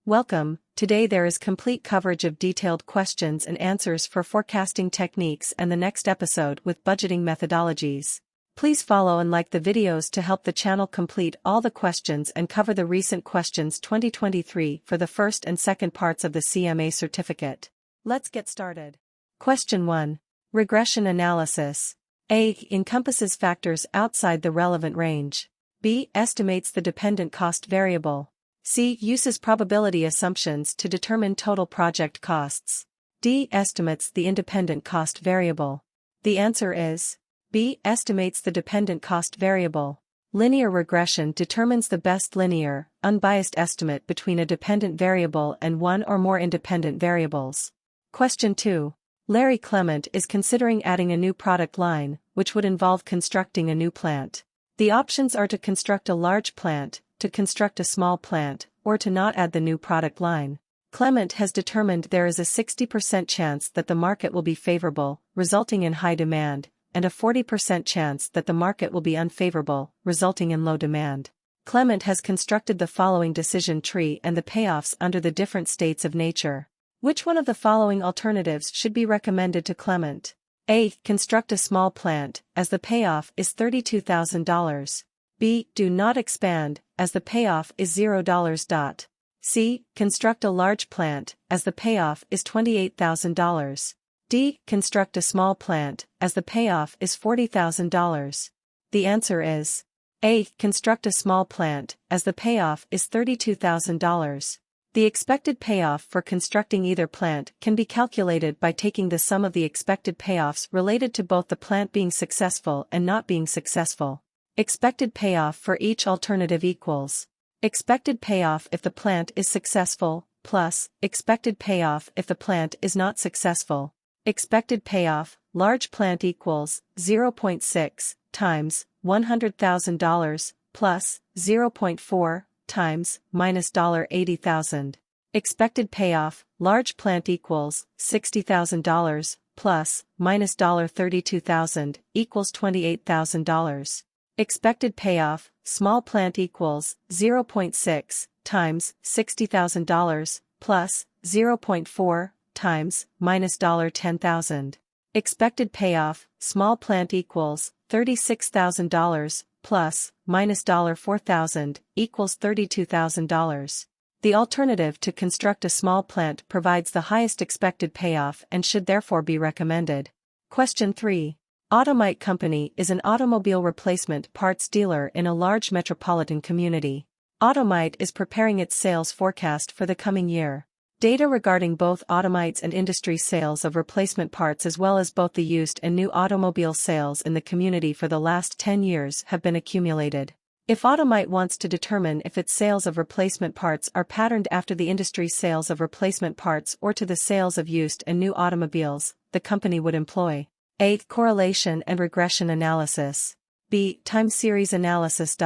Welcome. Today there is complete coverage of detailed questions and answers for forecasting techniques and the next episode with budgeting methodologies. Please follow and like the videos to help the channel complete all the questions and cover the recent questions 2023 for the first and second parts of the CMA certificate. Let's get started. Question 1. Regression analysis. A. Encompasses factors outside the relevant range. B. Estimates the dependent cost variable. C. Uses probability assumptions to determine total project costs. D. Estimates the independent cost variable. The answer is B. Estimates the dependent cost variable. Linear regression determines the best linear, unbiased estimate between a dependent variable and one or more independent variables. Question 2. Larry Clement is considering adding a new product line, which would involve constructing a new plant. The options are to construct a large plant, to construct a small plant, or to not add the new product line. Clement has determined there is a 60% chance that the market will be favorable, resulting in high demand, and a 40% chance that the market will be unfavorable, resulting in low demand. Clement has constructed the following decision tree and the payoffs under the different states of nature. Which one of the following alternatives should be recommended to Clement? A. Construct a small plant, as the payoff is $32,000. B. Do not expand, as the payoff is $0. C. Construct a large plant, as the payoff is $28,000. D. Construct a small plant, as the payoff is $40,000. The answer is A. Construct a small plant, as the payoff is $32,000. The expected payoff for constructing either plant can be calculated by taking the sum of the expected payoffs related to both the plant being successful and not being successful. Expected payoff for each alternative equals expected payoff if the plant is successful, plus expected payoff if the plant is not successful. Expected payoff, large plant equals 0.6 times $100,000 plus 0.4 times minus $80,000. Expected payoff, large plant equals $60,000 plus minus $32,000 equals $28,000. Expected payoff, small plant equals 0.6 times $60,000 plus 0.4 times minus $10,000. Expected payoff, small plant equals $36,000 plus minus $4,000 equals $32,000. The alternative to construct a small plant provides the highest expected payoff and should therefore be recommended. Question 3. Automite Company is an automobile replacement parts dealer in a large metropolitan community. Automite is preparing its sales forecast for the coming year. Data regarding both Automite's and industry sales of replacement parts as well as both the used and new automobile sales in the community for the last 10 years have been accumulated. If Automite wants to determine if its sales of replacement parts are patterned after the industry sales of replacement parts or to the sales of used and new automobiles, the company would employ A. Correlation and regression analysis. B. Time series analysis.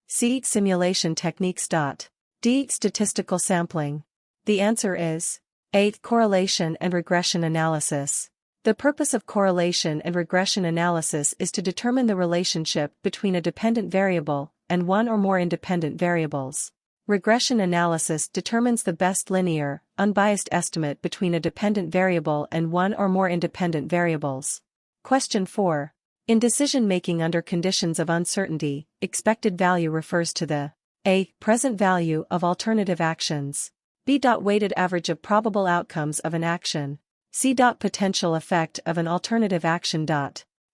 C. Simulation techniques. D. Statistical sampling. The answer is A. Correlation and regression analysis. The purpose of correlation and regression analysis is to determine the relationship between a dependent variable and one or more independent variables. Regression analysis determines the best linear, unbiased estimate between a dependent variable and one or more independent variables. Question 4. In decision-making under conditions of uncertainty, expected value refers to the A. Present value of alternative actions. B. Weighted average of probable outcomes of an action. C. Potential effect of an alternative action.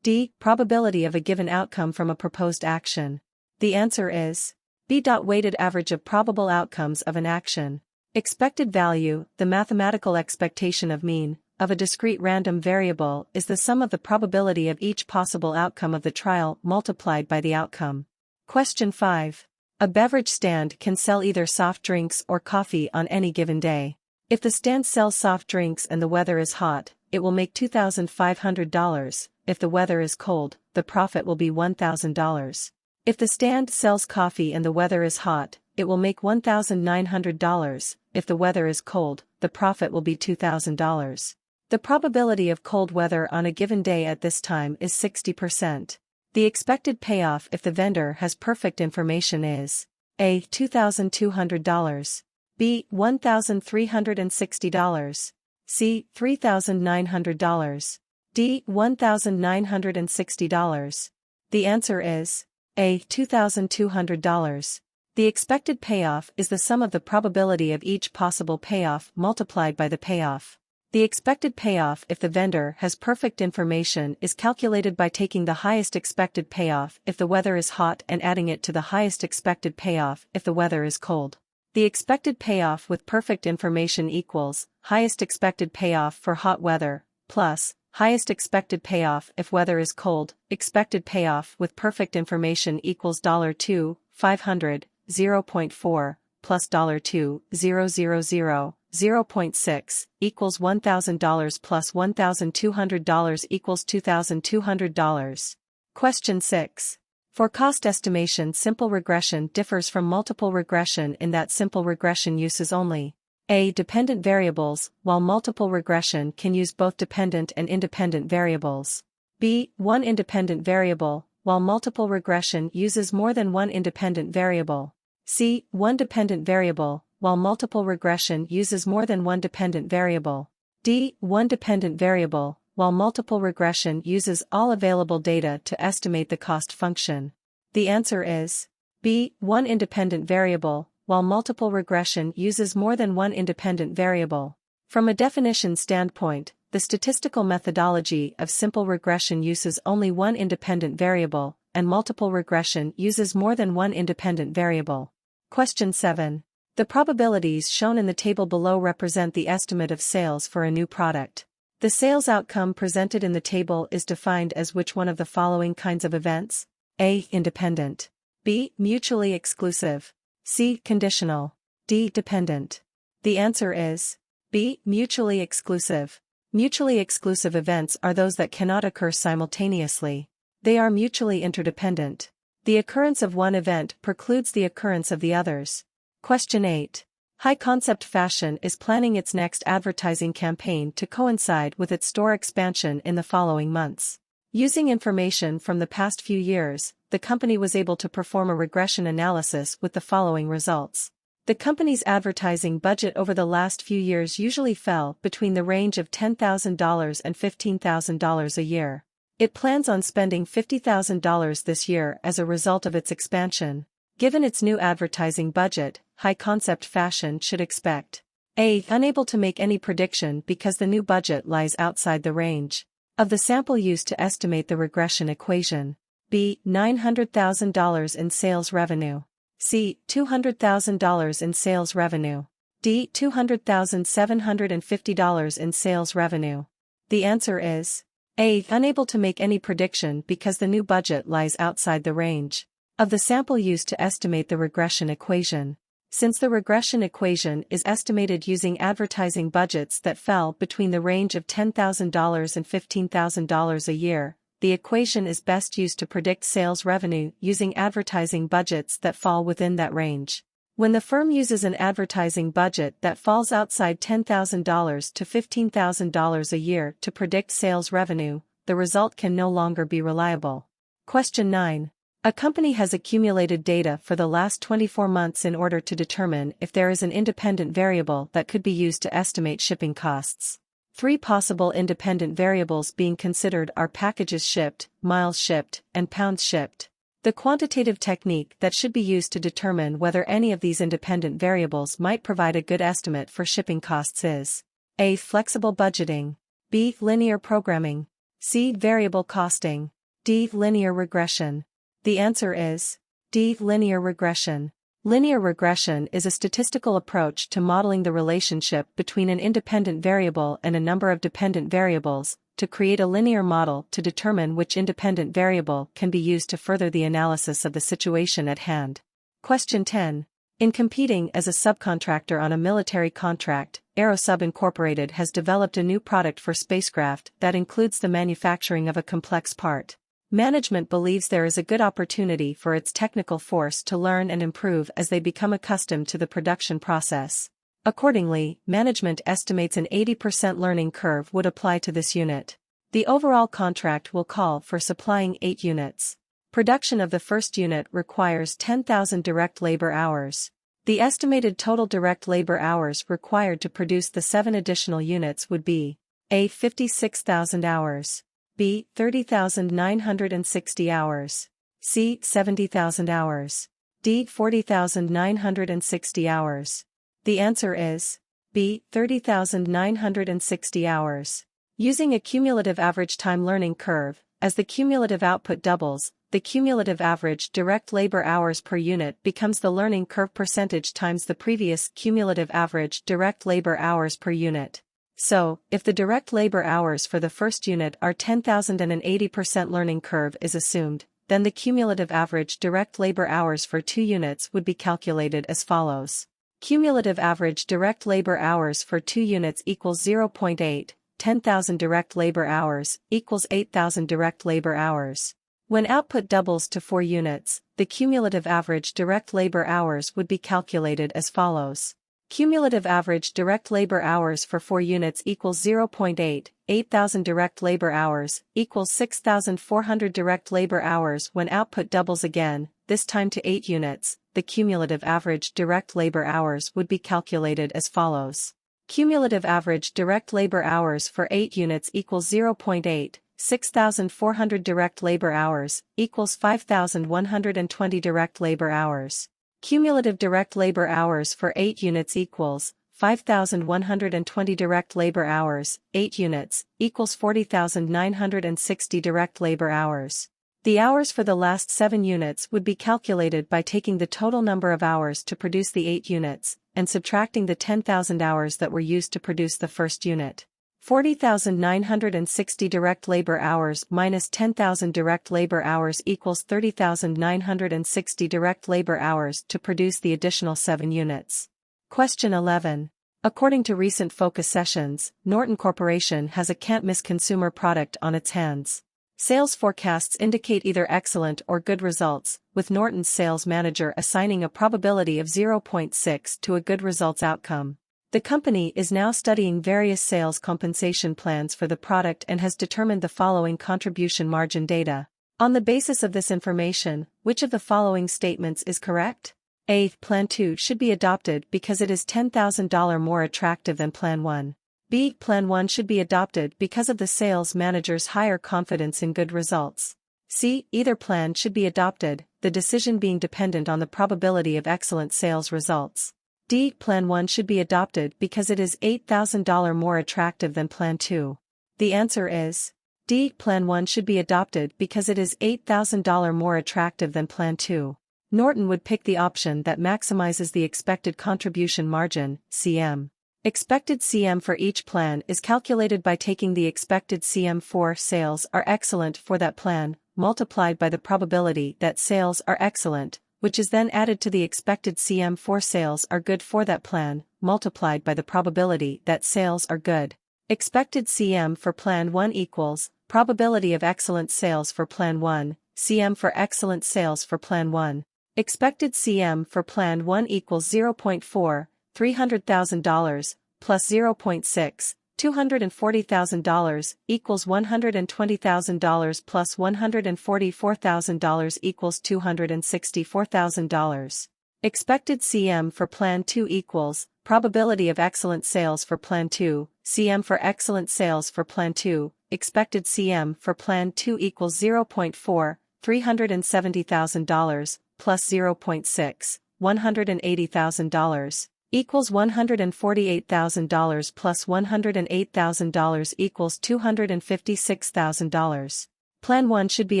D. Probability of a given outcome from a proposed action. The answer is B. Weighted average of probable outcomes of an action. Expected value, the mathematical expectation of mean, of a discrete random variable is the sum of the probability of each possible outcome of the trial multiplied by the outcome. Question 5. A beverage stand can sell either soft drinks or coffee on any given day. If the stand sells soft drinks and the weather is hot, it will make $2,500. If the weather is cold, the profit will be $1,000. If the stand sells coffee and the weather is hot, it will make $1,900. If the weather is cold, the profit will be $2,000. The probability of cold weather on a given day at this time is 60%. The expected payoff if the vendor has perfect information is A. $2,200. B. $1,360. C. $3,900. D. $1,960. The answer is A. $2,200. The expected payoff is the sum of the probability of each possible payoff multiplied by the payoff. The expected payoff if the vendor has perfect information is calculated by taking the highest expected payoff if the weather is hot and adding it to the highest expected payoff if the weather is cold. The expected payoff with perfect information equals highest expected payoff for hot weather plus highest expected payoff if weather is cold. Expected payoff with perfect information equals $2,500, 0.4 plus $2,000, 0.6 equals $1,000 plus $1,200 equals $2,200. Question 6. For cost estimation, simple regression differs from multiple regression in that simple regression uses only A. Dependent variables, while multiple regression can use both dependent and independent variables. B. One independent variable, while multiple regression uses more than one independent variable. C. One dependent variable, while multiple regression uses more than one dependent variable. D. One dependent variable, while multiple regression uses all available data to estimate the cost function. The answer is B. One independent variable, while multiple regression uses more than one independent variable. From a definition standpoint, the statistical methodology of simple regression uses only one independent variable, and multiple regression uses more than one independent variable. Question 7. The probabilities shown in the table below represent the estimate of sales for a new product. The sales outcome presented in the table is defined as which one of the following kinds of events? A. Independent. B. Mutually exclusive. C. Conditional. D. Dependent. The answer is B. Mutually exclusive. Mutually exclusive events are those that cannot occur simultaneously. They are mutually interdependent. The occurrence of one event precludes the occurrence of the others. Question 8. High Concept Fashion is planning its next advertising campaign to coincide with its store expansion in the following months. Using information from the past few years, the company was able to perform a regression analysis with the following results. The company's advertising budget over the last few years usually fell between the range of $10,000 and $15,000 a year. It plans on spending $50,000 this year as a result of its expansion. Given its new advertising budget, High Concept Fashion should expect A. Unable to make any prediction because the new budget lies outside the range of the sample used to estimate the regression equation. B. $900,000 in sales revenue. C. $200,000 in sales revenue. D. $200,750 in sales revenue. The answer is A. Unable to make any prediction because the new budget lies outside the range of the sample used to estimate the regression equation. Since the regression equation is estimated using advertising budgets that fell between the range of $10,000 and $15,000 a year, the equation is best used to predict sales revenue using advertising budgets that fall within that range. When the firm uses an advertising budget that falls outside $10,000 to $15,000 a year to predict sales revenue, the result can no longer be reliable. Question 9. A company has accumulated data for the last 24 months in order to determine if there is an independent variable that could be used to estimate shipping costs. 3 possible independent variables being considered are packages shipped, miles shipped, and pounds shipped. The quantitative technique that should be used to determine whether any of these independent variables might provide a good estimate for shipping costs is A. Flexible budgeting. B. Linear programming. C. Variable costing. D. Linear regression. The answer is D. Linear regression. Linear regression is a statistical approach to modeling the relationship between an independent variable and a number of dependent variables, to create a linear model to determine which independent variable can be used to further the analysis of the situation at hand. Question 10. In competing as a subcontractor on a military contract, AeroSub Incorporated has developed a new product for spacecraft that includes the manufacturing of a complex part. Management believes there is a good opportunity for its technical force to learn and improve as they become accustomed to the production process. Accordingly, management estimates an 80% learning curve would apply to this unit. The overall contract will call for supplying 8 units. Production of the first unit requires 10,000 direct labor hours. The estimated total direct labor hours required to produce the 7 additional units would be A. 56,000 hours, B. 30,960 hours, C. 70,000 hours, D. 40,960 hours. The answer is B. 30,960 hours. Using a cumulative average time learning curve, as the cumulative output doubles, the cumulative average direct labor hours per unit becomes the learning curve percentage times the previous cumulative average direct labor hours per unit. So, if the direct labor hours for the first unit are 10,000 and an 80% learning curve is assumed, then the cumulative average direct labor hours for 2 units would be calculated as follows. Cumulative average direct labor hours for 2 units equals 0.8, 10,000 direct labor hours equals 8,000 direct labor hours. When output doubles to 4 units, the cumulative average direct labor hours would be calculated as follows. Cumulative average direct labor hours for 4 units equals 0.8, 8,000 direct labor hours equals 6,400 direct labor hours. When output doubles again, this time to 8 units, the cumulative average direct labor hours would be calculated as follows. Cumulative average direct labor hours for 8 units equals 0.8, 6,400 direct labor hours equals 5,120 direct labor hours. Cumulative direct labor hours for 8 units equals 5,120 direct labor hours, 8 units equals 40,960 direct labor hours. The hours for the last 7 units would be calculated by taking the total number of hours to produce the 8 units, and subtracting the 10,000 hours that were used to produce the first unit. 40,960 direct labor hours minus 10,000 direct labor hours equals 30,960 direct labor hours to produce the additional 7 units. Question 11. According to recent focus sessions, Norton Corporation has a can't-miss consumer product on its hands. Sales forecasts indicate either excellent or good results, with Norton's sales manager assigning a probability of 0.6 to a good results outcome. The company is now studying various sales compensation plans for the product and has determined the following contribution margin data. On the basis of this information, which of the following statements is correct? A. Plan 2 should be adopted because it is $10,000 more attractive than Plan 1. B. Plan 1 should be adopted because of the sales manager's higher confidence in good results. C. Either plan should be adopted, the decision being dependent on the probability of excellent sales results. D. Plan 1 should be adopted because it is $8,000 more attractive than Plan 2. The answer is D. Plan 1 should be adopted because it is $8,000 more attractive than Plan 2. Norton would pick the option that maximizes the expected contribution margin, CM. Expected CM for each plan is calculated by taking the expected CM for sales are excellent for that plan, multiplied by the probability that sales are excellent, which is then added to the expected CM for sales are good for that plan, multiplied by the probability that sales are good. Expected CM for Plan 1 equals probability of excellent sales for Plan 1, CM for excellent sales for Plan 1. Expected CM for Plan 1 equals 0.4, $300,000, plus 0.6, $240,000, equals $120,000 plus $144,000 equals $264,000. Expected CM for Plan 2 equals probability of excellent sales for Plan 2, CM for excellent sales for Plan 2. Expected CM for Plan 2 equals 0.4, $370,000, plus 0.6, $180,000, equals $148,000 plus $108,000 equals $256,000. Plan 1 should be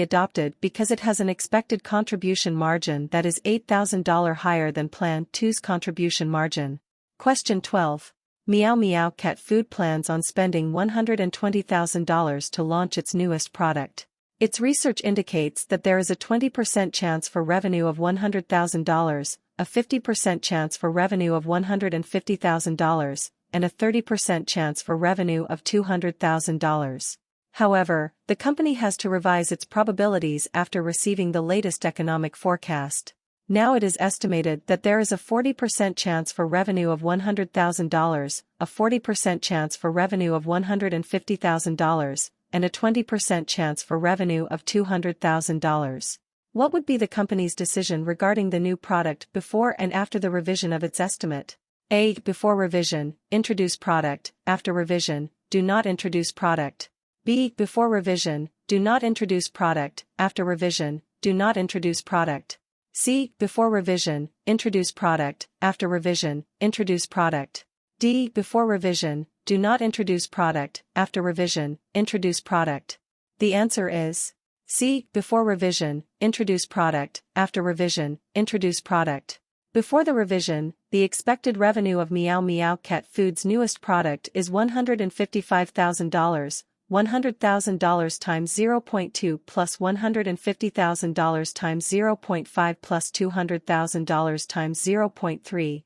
adopted because it has an expected contribution margin that is $8,000 higher than Plan 2's contribution margin. Question 12. Meow Meow Cat Food plans on spending $120,000 to launch its newest product. Its research indicates that there is a 20% chance for revenue of $100,000, a 50% chance for revenue of $150,000, and a 30% chance for revenue of $200,000. However, the company has to revise its probabilities after receiving the latest economic forecast. Now it is estimated that there is a 40% chance for revenue of $100,000, a 40% chance for revenue of $150,000, and a 20% chance for revenue of $200,000. What would be the company's decision regarding the new product before and after the revision of its estimate? A. Before revision, introduce product; after revision, do not introduce product. B. Before revision, do not introduce product; after revision, do not introduce product. C. Before revision, introduce product; after revision, introduce product. D. Before revision, do not introduce product; after revision, introduce product. The answer is C. Before revision, introduce product; after revision, introduce product. Before the revision, the expected revenue of Meow Meow Cat Food's newest product is $155,000, $100,000 times 0.2 plus $150,000 times 0.5 plus $200,000 times 0.3.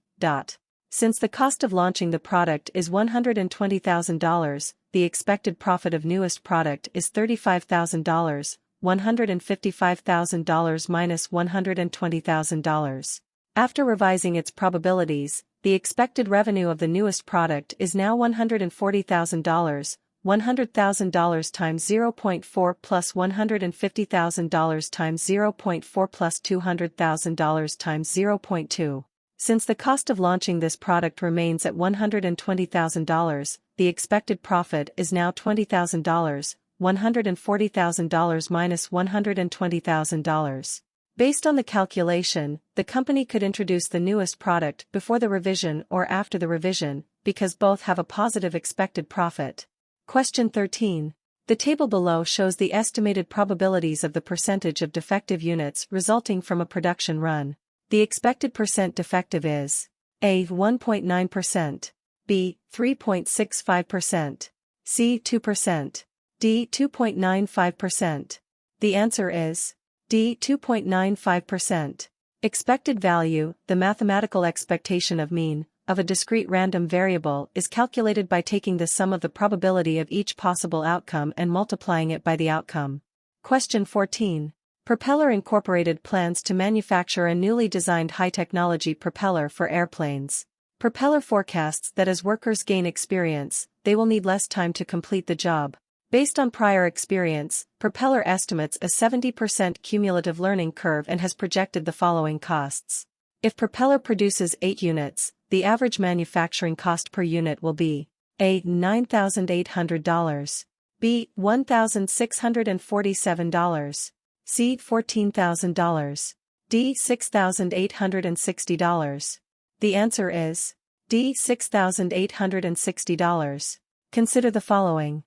Since the cost of launching the product is $120,000, the expected profit of newest product is $35,000, $155,000 minus $120,000. After revising its probabilities, the expected revenue of the newest product is now $140,000, $100,000 times 0.4 plus $150,000 times 0.4 plus $200,000 times 0.2. Since the cost of launching this product remains at $120,000, the expected profit is now $20,000, $140,000 minus $120,000. Based on the calculation, the company could introduce the newest product before the revision or after the revision, because both have a positive expected profit. Question 13. The table below shows the estimated probabilities of the percentage of defective units resulting from a production run. The expected percent defective is A. 1.9%, B. 3.65%, C. 2%, D. 2.95%. The answer is D. 2.95%. Expected value, the mathematical expectation of mean, of a discrete random variable is calculated by taking the sum of the probability of each possible outcome and multiplying it by the outcome. Question 14. Propeller Incorporated plans to manufacture a newly designed high-technology propeller for airplanes. Propeller forecasts that as workers gain experience, they will need less time to complete the job. Based on prior experience, Propeller estimates a 70% cumulative learning curve and has projected the following costs. If Propeller produces 8 units, the average manufacturing cost per unit will be A. $9,800, B. $1,647, C. $14,000, D. $6,860. The answer is D. $6,860. Consider the following.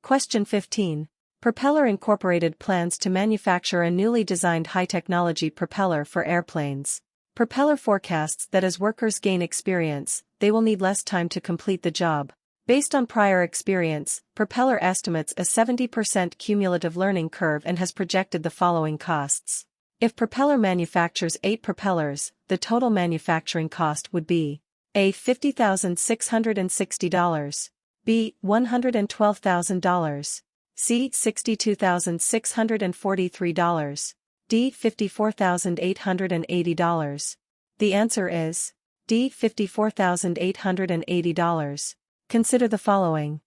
Question 15. Propeller Incorporated plans to manufacture a newly designed high-technology propeller for airplanes. Propeller forecasts that as workers gain experience, they will need less time to complete the job. Based on prior experience, Propeller estimates a 70% cumulative learning curve and has projected the following costs. If Propeller manufactures 8 propellers, the total manufacturing cost would be A. $50,660, B. $112,000, C. $62,643, D. $54,880. The answer is D. $54,880. Consider the following.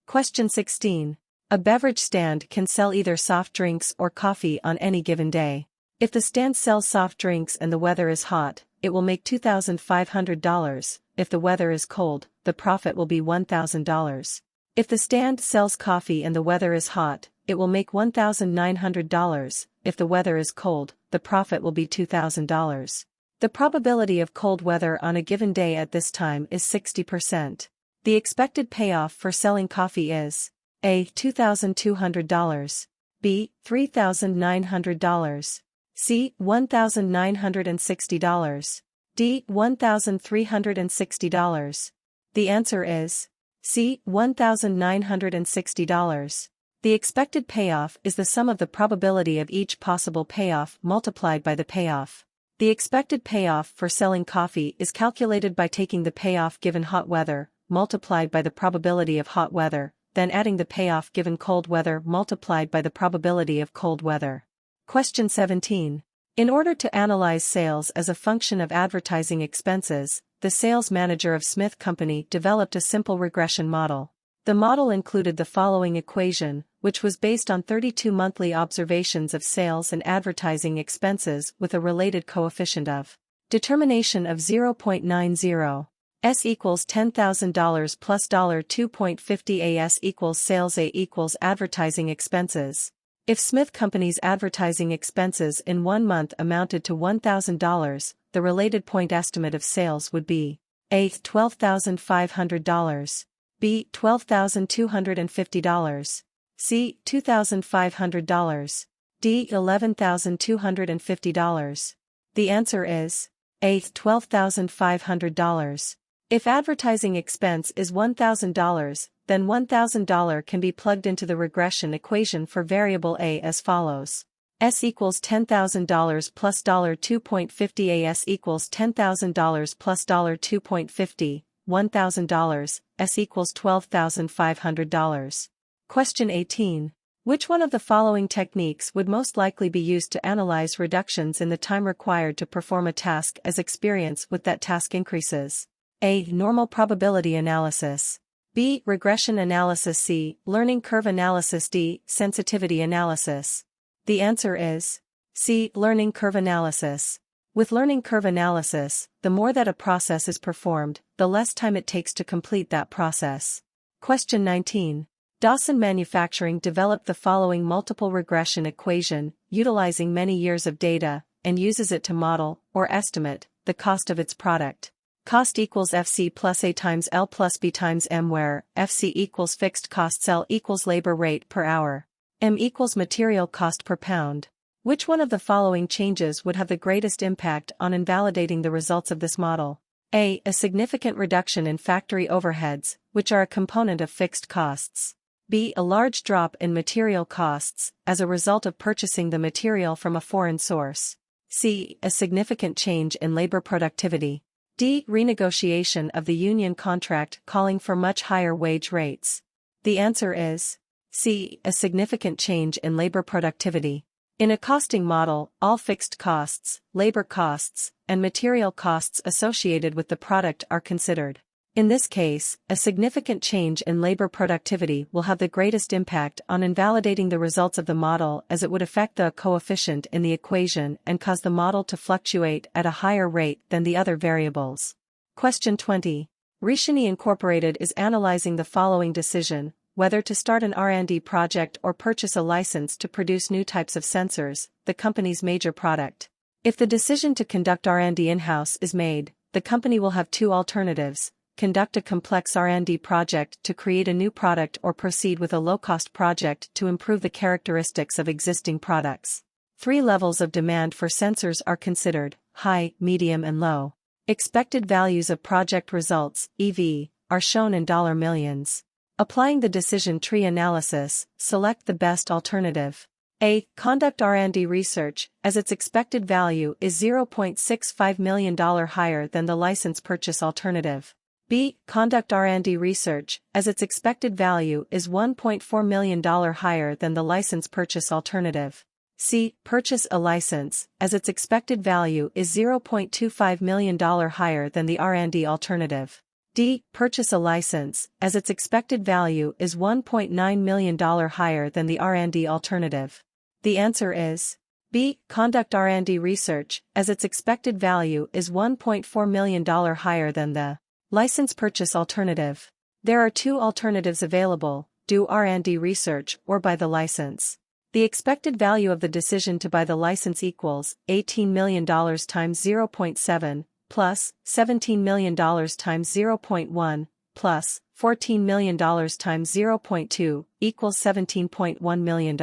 Question 16. A beverage stand can sell either soft drinks or coffee on any given day. If the stand sells soft drinks and the weather is hot, it will make $2,500. If the weather is cold, the profit will be $1,000. If the stand sells coffee and the weather is hot, it will make $1,900. If the weather is cold, the profit will be $2,000. The probability of cold weather on a given day at this time is 60%. The expected payoff for selling coffee is A. $2,200, B. $3,900, C. $1,960, D. $1,360. The answer is C. $1,960. The expected payoff is the sum of the probability of each possible payoff multiplied by the payoff. The expected payoff for selling coffee is calculated by taking the payoff given hot weather, multiplied by the probability of hot weather, then adding the payoff given cold weather multiplied by the probability of cold weather. Question 17. In order to analyze sales as a function of advertising expenses, the sales manager of Smith Company developed a simple regression model. The model included the following equation, which was based on 32 monthly observations of sales and advertising expenses with a related coefficient of determination of 0.90. S equals $10,000 plus $2.50 AS equals sales A equals advertising expenses. If Smith Company's advertising expenses in 1 month amounted to $1,000, the related point estimate of sales would be A. $12,500, B. $12,250, C. $2,500, D. $11,250. The answer is A. $12,500. If advertising expense is $1,000, then $1,000 can be plugged into the regression equation for variable A as follows. S equals $10,000 plus $2.50 AS equals $10,000 plus $2.50, $1,000, S equals $12,500. Question 18. Which one of the following techniques would most likely be used to analyze reductions in the time required to perform a task as experience with that task increases? A. Normal probability analysis. B. Regression analysis. C. Learning curve analysis. D. Sensitivity analysis. The answer is C. Learning curve analysis. With learning curve analysis, the more that a process is performed, the less time it takes to complete that process. Question 19. Dawson Manufacturing developed the following multiple regression equation, utilizing many years of data, and uses it to model, or estimate, the cost of its product. Cost equals FC plus A times L plus B times M, where FC equals fixed costs, L equals labor rate per hour, M equals material cost per pound. Which one of the following changes would have the greatest impact on invalidating the results of this model? A. A significant reduction in factory overheads, which are a component of fixed costs. B. A large drop in material costs, as a result of purchasing the material from a foreign source. C. A significant change in labor productivity. D. Renegotiation of the union contract calling for much higher wage rates. The answer is C. A significant change in labor productivity. In a costing model, all fixed costs, labor costs, and material costs associated with the product are considered. In this case, a significant change in labor productivity will have the greatest impact on invalidating the results of the model, as it would affect the coefficient in the equation and cause the model to fluctuate at a higher rate than the other variables. Question 20. Regression Incorporated is analyzing the following decision: whether to start an R&D project or purchase a license to produce new types of sensors, the company's major product. If the decision to conduct R&D in-house is made, the company will have two alternatives: conduct a complex R&D project to create a new product, or proceed with a low-cost project to improve the characteristics of existing products. 3 levels of demand for sensors are considered: high, medium and low. Expected values of project results, EV, are shown in dollar millions. Applying the decision tree analysis, select the best alternative. A. Conduct R&D research, as its expected value is $0.65 million higher than the license purchase alternative. B. Conduct R&D research, as its expected value is $1.4 million higher than the license purchase alternative. C. Purchase a license, as its expected value is $0.25 million higher than the R&D alternative. D. Purchase a license, as its expected value is $1.9 million higher than the R&D alternative. The answer is B. Conduct R&D research, as its expected value is $1.4 million higher than the license purchase alternative. There are 2 alternatives available: do R&D research or buy the license. The expected value of the decision to buy the license equals $18 million times 0.7, plus $17 million times 0.1, plus $14 million times 0.2, equals $17.1 million.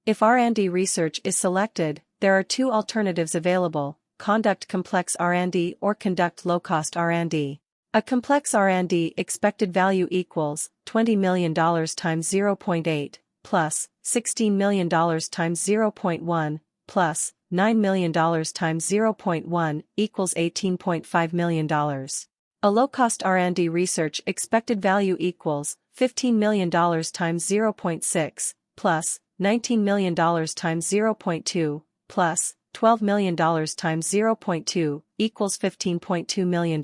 If R&D research is selected, there are 2 alternatives available: conduct complex R&D or conduct low-cost R&D. A complex R&D expected value equals $20 million times 0.8, plus $16 million times 0.1, plus $9 million times 0.1, equals $18.5 million. A low-cost R&D research expected value equals $15 million times 0.6, plus $19 million times 0.2, plus $12 million times 0.2 equals $15.2 million.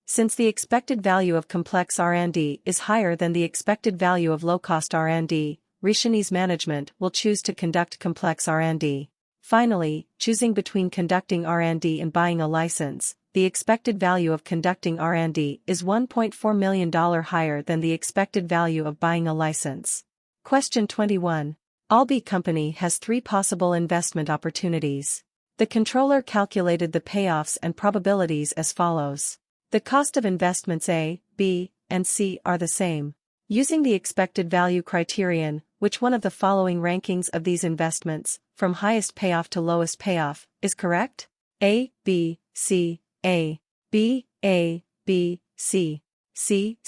Since the expected value of complex R&D is higher than the expected value of low-cost R&D, Regression management will choose to conduct complex R&D. Finally, choosing between conducting R&D and buying a license, the expected value of conducting R&D is $1.4 million higher than the expected value of buying a license. Question 21. Albee Company has 3 possible investment opportunities. The controller calculated the payoffs and probabilities as follows. The cost of investments A, B, and C are the same. Using the expected value criterion, which one of the following rankings of these investments, from highest payoff to lowest payoff, is correct? A, B, C, A, B, C, C,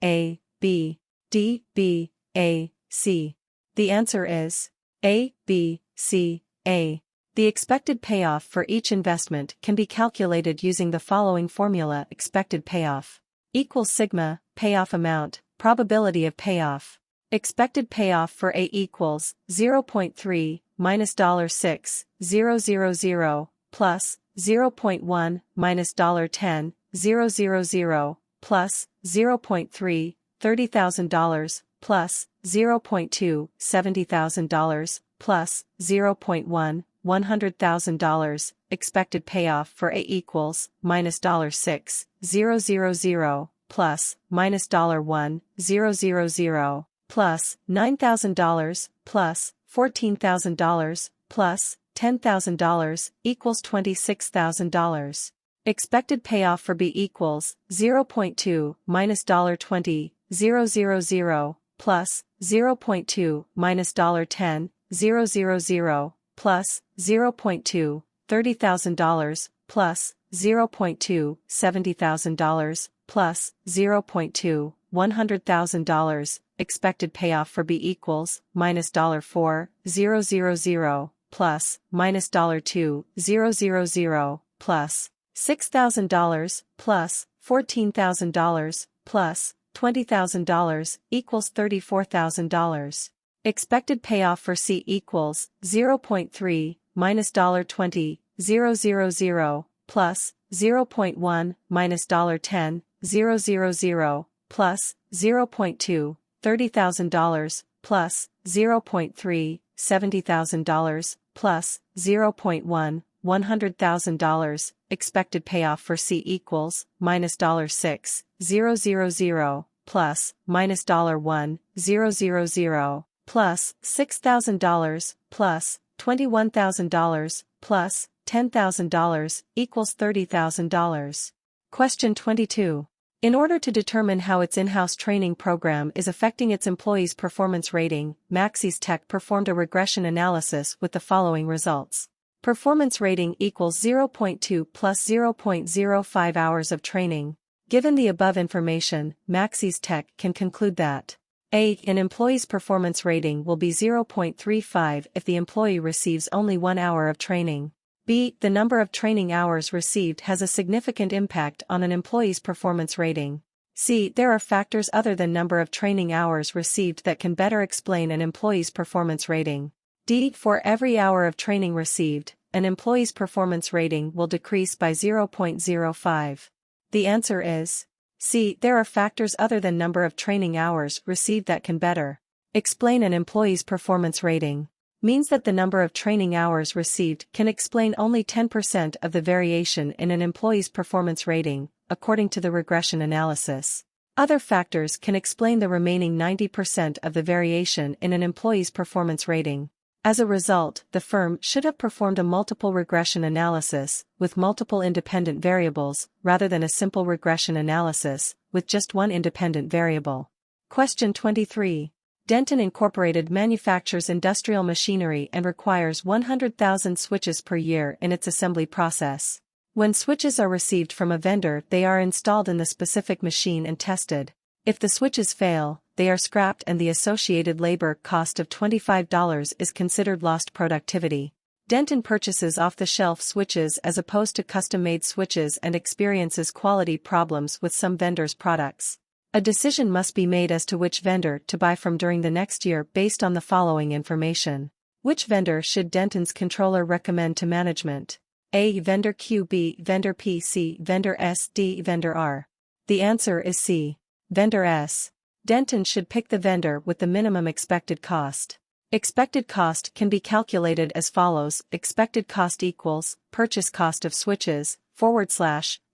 A, B, D, B, A, C. The answer is A, B, C, A. The expected payoff for each investment can be calculated using the following formula: expected payoff equals sigma, payoff amount, probability of payoff. Expected payoff for A equals 0.3 minus $6,000 plus 0.1 minus $10,000 plus 0.3 $30,000 plus 0.2 $70,000 plus 0.1 $100,000. Expected payoff for A equals minus $6,000 plus minus $1,000 plus $9,000 plus $14,000 plus $10,000 equals $26,000. Expected payoff for B equals 0.2 minus $20,000 plus 0.2 minus $10,000 plus 0.2 $30,000 plus 0.2 $70,000 plus 0.2 $100,000. Expected payoff for B equals minus $4,000 plus minus $2,000 plus $6,000 plus $14,000 plus $20,000 equals $34,000. Expected payoff for C equals 0.3 minus $20,000 plus 0.1 minus $10,000 plus 0.2 $30,000 plus 0.3 $70,000 plus 0.1 $100,000. Expected payoff for C equals minus $6,000 plus minus $1,000 plus $6,000 plus $21,000 plus $10,000 equals $30,000. Question 22. In order to determine how its in-house training program is affecting its employees' performance rating, Maxis Tech performed a regression analysis with the following results. Performance rating equals 0.2 plus 0.05 hours of training. Given the above information, Maxis Tech can conclude that A. An employee's performance rating will be 0.35 if the employee receives only 1 hour of training. B. The number of training hours received has a significant impact on an employee's performance rating. C. There are factors other than number of training hours received that can better explain an employee's performance rating. D. For every hour of training received, an employee's performance rating will decrease by 0.05. The answer is C. There are factors other than number of training hours received that can better explain an employee's performance rating. Means that the number of training hours received can explain only 10% of the variation in an employee's performance rating, according to the regression analysis. Other factors can explain the remaining 90% of the variation in an employee's performance rating. As a result, the firm should have performed a multiple regression analysis with multiple independent variables rather than a simple regression analysis with just one independent variable. Question 23. Denton Incorporated manufactures industrial machinery and requires 100,000 switches per year in its assembly process. When switches are received from a vendor, they are installed in the specific machine and tested. If the switches fail, they are scrapped and the associated labor cost of $25 is considered lost productivity. Denton purchases off-the-shelf switches as opposed to custom-made switches and experiences quality problems with some vendors' products. A decision must be made as to which vendor to buy from during the next year based on the following information. Which vendor should Denton's controller recommend to management? A. Vendor Q, B. Vendor P, C. Vendor S, D. Vendor R. The answer is C. Vendor S. Denton should pick the vendor with the minimum expected cost. Expected cost can be calculated as follows: expected cost equals purchase cost of switches /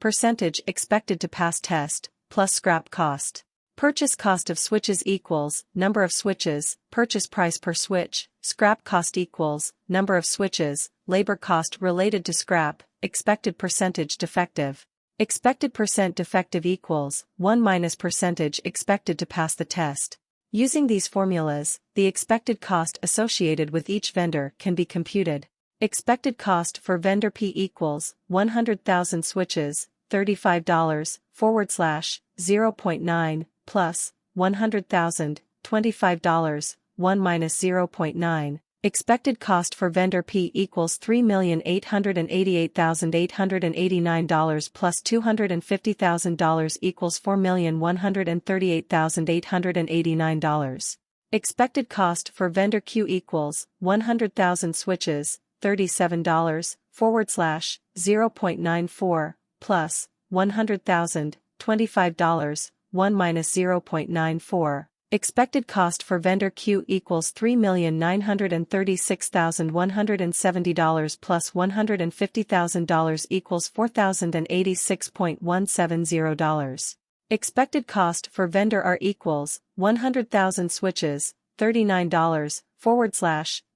percentage expected to pass test plus scrap cost. Purchase cost of switches equals number of switches, purchase price per switch. Scrap cost equals number of switches, labor cost related to scrap, expected percentage defective. Expected percent defective equals 1 minus percentage expected to pass the test. Using these formulas, the expected cost associated with each vendor can be computed. Expected cost for vendor P equals 100,000 switches, $35 / 0.9 plus 100,000, $25, 1 minus 0.9. Expected cost for vendor P equals $3,888,889 plus $250,000 equals $4,138,889. Expected cost for vendor Q equals 100,000 switches, $37 / 0.94 plus 100,000, $25, 1 minus 0.94. Expected cost for vendor Q equals $3,936,170 plus $150,000 equals $4,086.170. Expected cost for vendor R equals 100,000 switches, $39 /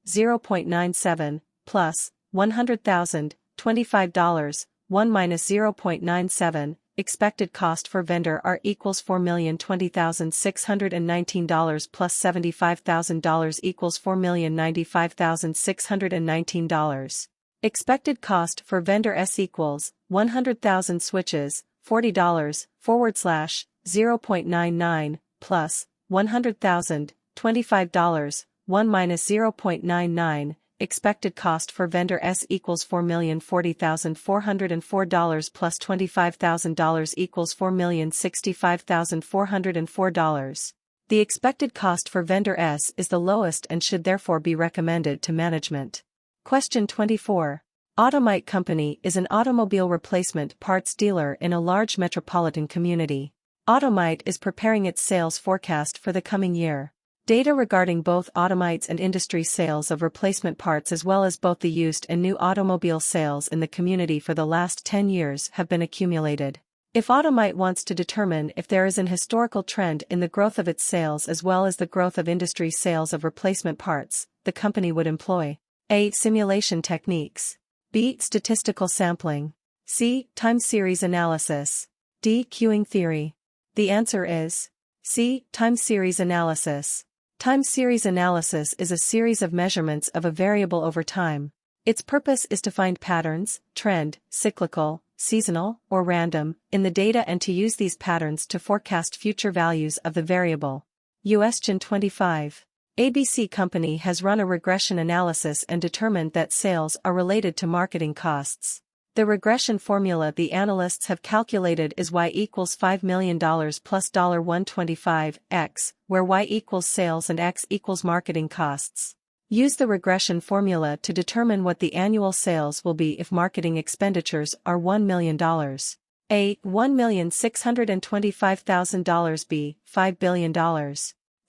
0.97 plus 100,000, $25, 1 minus 0.97. Expected cost for vendor R equals $4,020,619 plus $75,000 equals $4,095,619. Expected cost for vendor S equals 100,000 switches, $40 / 0.99 plus 100,000, $25, 1 minus 0.99. Expected cost for vendor S equals $4,040,404 plus $25,000 equals $4,065,404. The expected cost for vendor S is the lowest and should therefore be recommended to management. Question 24. Automite Company is an automobile replacement parts dealer in a large metropolitan community. Automite is preparing its sales forecast for the coming year. Data regarding both Automite's and industry sales of replacement parts as well as both the used and new automobile sales in the community for the last 10 years have been accumulated. If Automite wants to determine if there is an historical trend in the growth of its sales as well as the growth of industry sales of replacement parts, the company would employ A. Simulation techniques, B. Statistical sampling, C. Time series analysis, D. Queuing theory. The answer is C. Time series analysis. Time series analysis is a series of measurements of a variable over time. Its purpose is to find patterns, trend, cyclical, seasonal, or random, in the data and to use these patterns to forecast future values of the variable. Question 25. ABC Company has run a regression analysis and determined that sales are related to marketing costs. The regression formula the analysts have calculated is Y equals $5 million plus $125, X, where Y equals sales and X equals marketing costs. Use the regression formula to determine what the annual sales will be if marketing expenditures are $1 million. A. $1,625,000 B. $5 billion.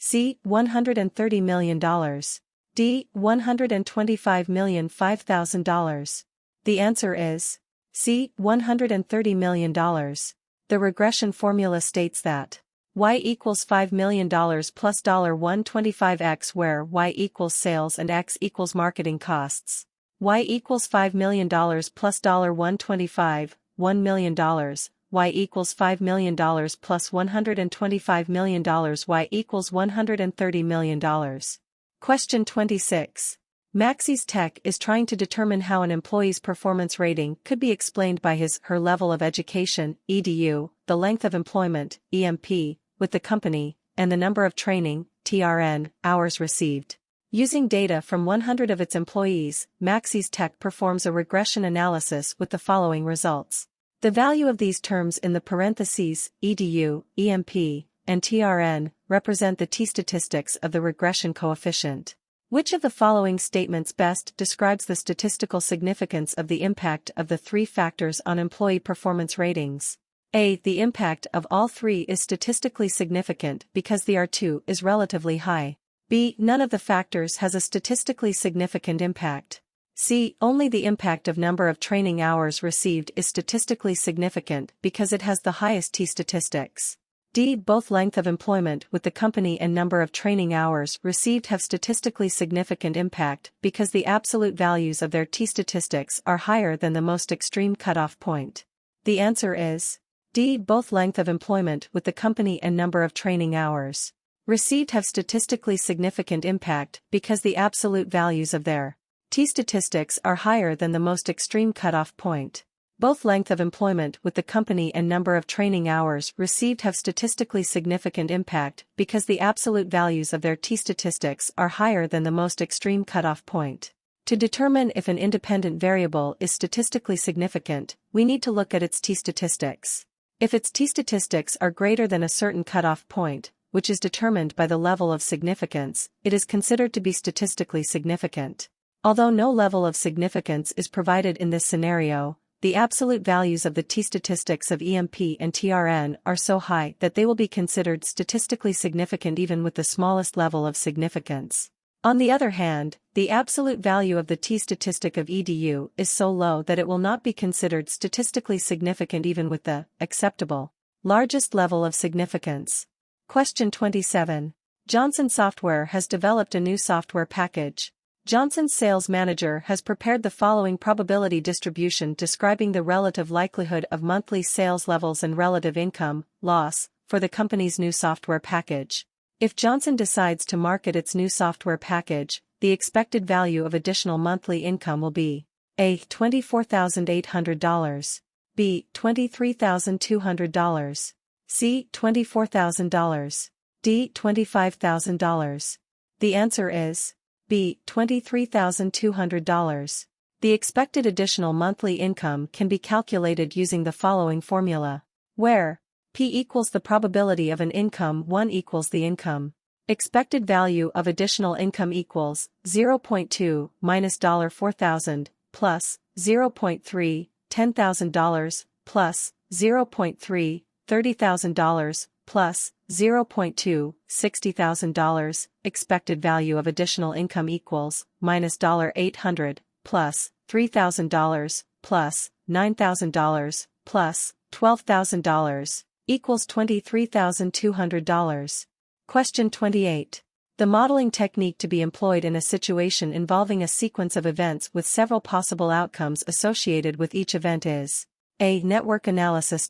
C. $130 million. D. $125,005,000. The answer is C. $130 million. The regression formula states that Y equals $5 million plus $125X where Y equals sales and X equals marketing costs. Y equals $5 million plus $125, $1 million, Y equals $5 million plus $125 million, Y equals $130 million. Question 26. Maxey's Tech is trying to determine how an employee's performance rating could be explained by his/her level of education, EDU, the length of employment, EMP, with the company, and the number of training, TRN, hours received. Using data from 100 of its employees, Maxey's Tech performs a regression analysis with the following results. The value of these terms in the parentheses, EDU, EMP, and TRN, represent the t-statistics of the regression coefficient. Which of the following statements best describes the statistical significance of the impact of the three factors on employee performance ratings? A. The impact of all three is statistically significant because the R2 is relatively high. B. None of the factors has a statistically significant impact. C. Only the impact of number of training hours received is statistically significant because it has the highest t-statistics. D. Both length of employment with the company and number of training hours received have statistically significant impact because the absolute values of their t-statistics are higher than the most extreme cutoff point. The answer is D. Both length of employment with the company and number of training hours received have statistically significant impact because the absolute values of their t-statistics are higher than the most extreme cutoff point. Both length of employment with the company and number of training hours received have statistically significant impact because the absolute values of their t-statistics are higher than the most extreme cutoff point. To determine if an independent variable is statistically significant, we need to look at its t-statistics. If its t-statistics are greater than a certain cutoff point, which is determined by the level of significance, it is considered to be statistically significant. Although no level of significance is provided in this scenario, the absolute values of the t-statistics of EMP and TRN are so high that they will be considered statistically significant even with the smallest level of significance. On the other hand, the absolute value of the t-statistic of EDU is so low that it will not be considered statistically significant even with the acceptable largest level of significance. Question 27. Johnson Software has developed a new software package. Johnson's sales manager has prepared the following probability distribution describing the relative likelihood of monthly sales levels and relative income loss for the company's new software package. If Johnson decides to market its new software package, the expected value of additional monthly income will be A. $24,800, B. $23,200, C. $24,000, D. $25,000. The answer is B. $23,200. The expected additional monthly income can be calculated using the following formula, where P equals the probability of an income, 1 equals the income. Expected value of additional income equals 0.2 minus $4,000 plus 0.3 $10,000 plus 0.3 $30,000 plus 0.2 $60,000. Expected value of additional income equals minus $800 plus $3,000 plus $9,000 plus $12,000 equals $23,200. Question 28. The modeling technique to be employed in a situation involving a sequence of events with several possible outcomes associated with each event is A. Network analysis.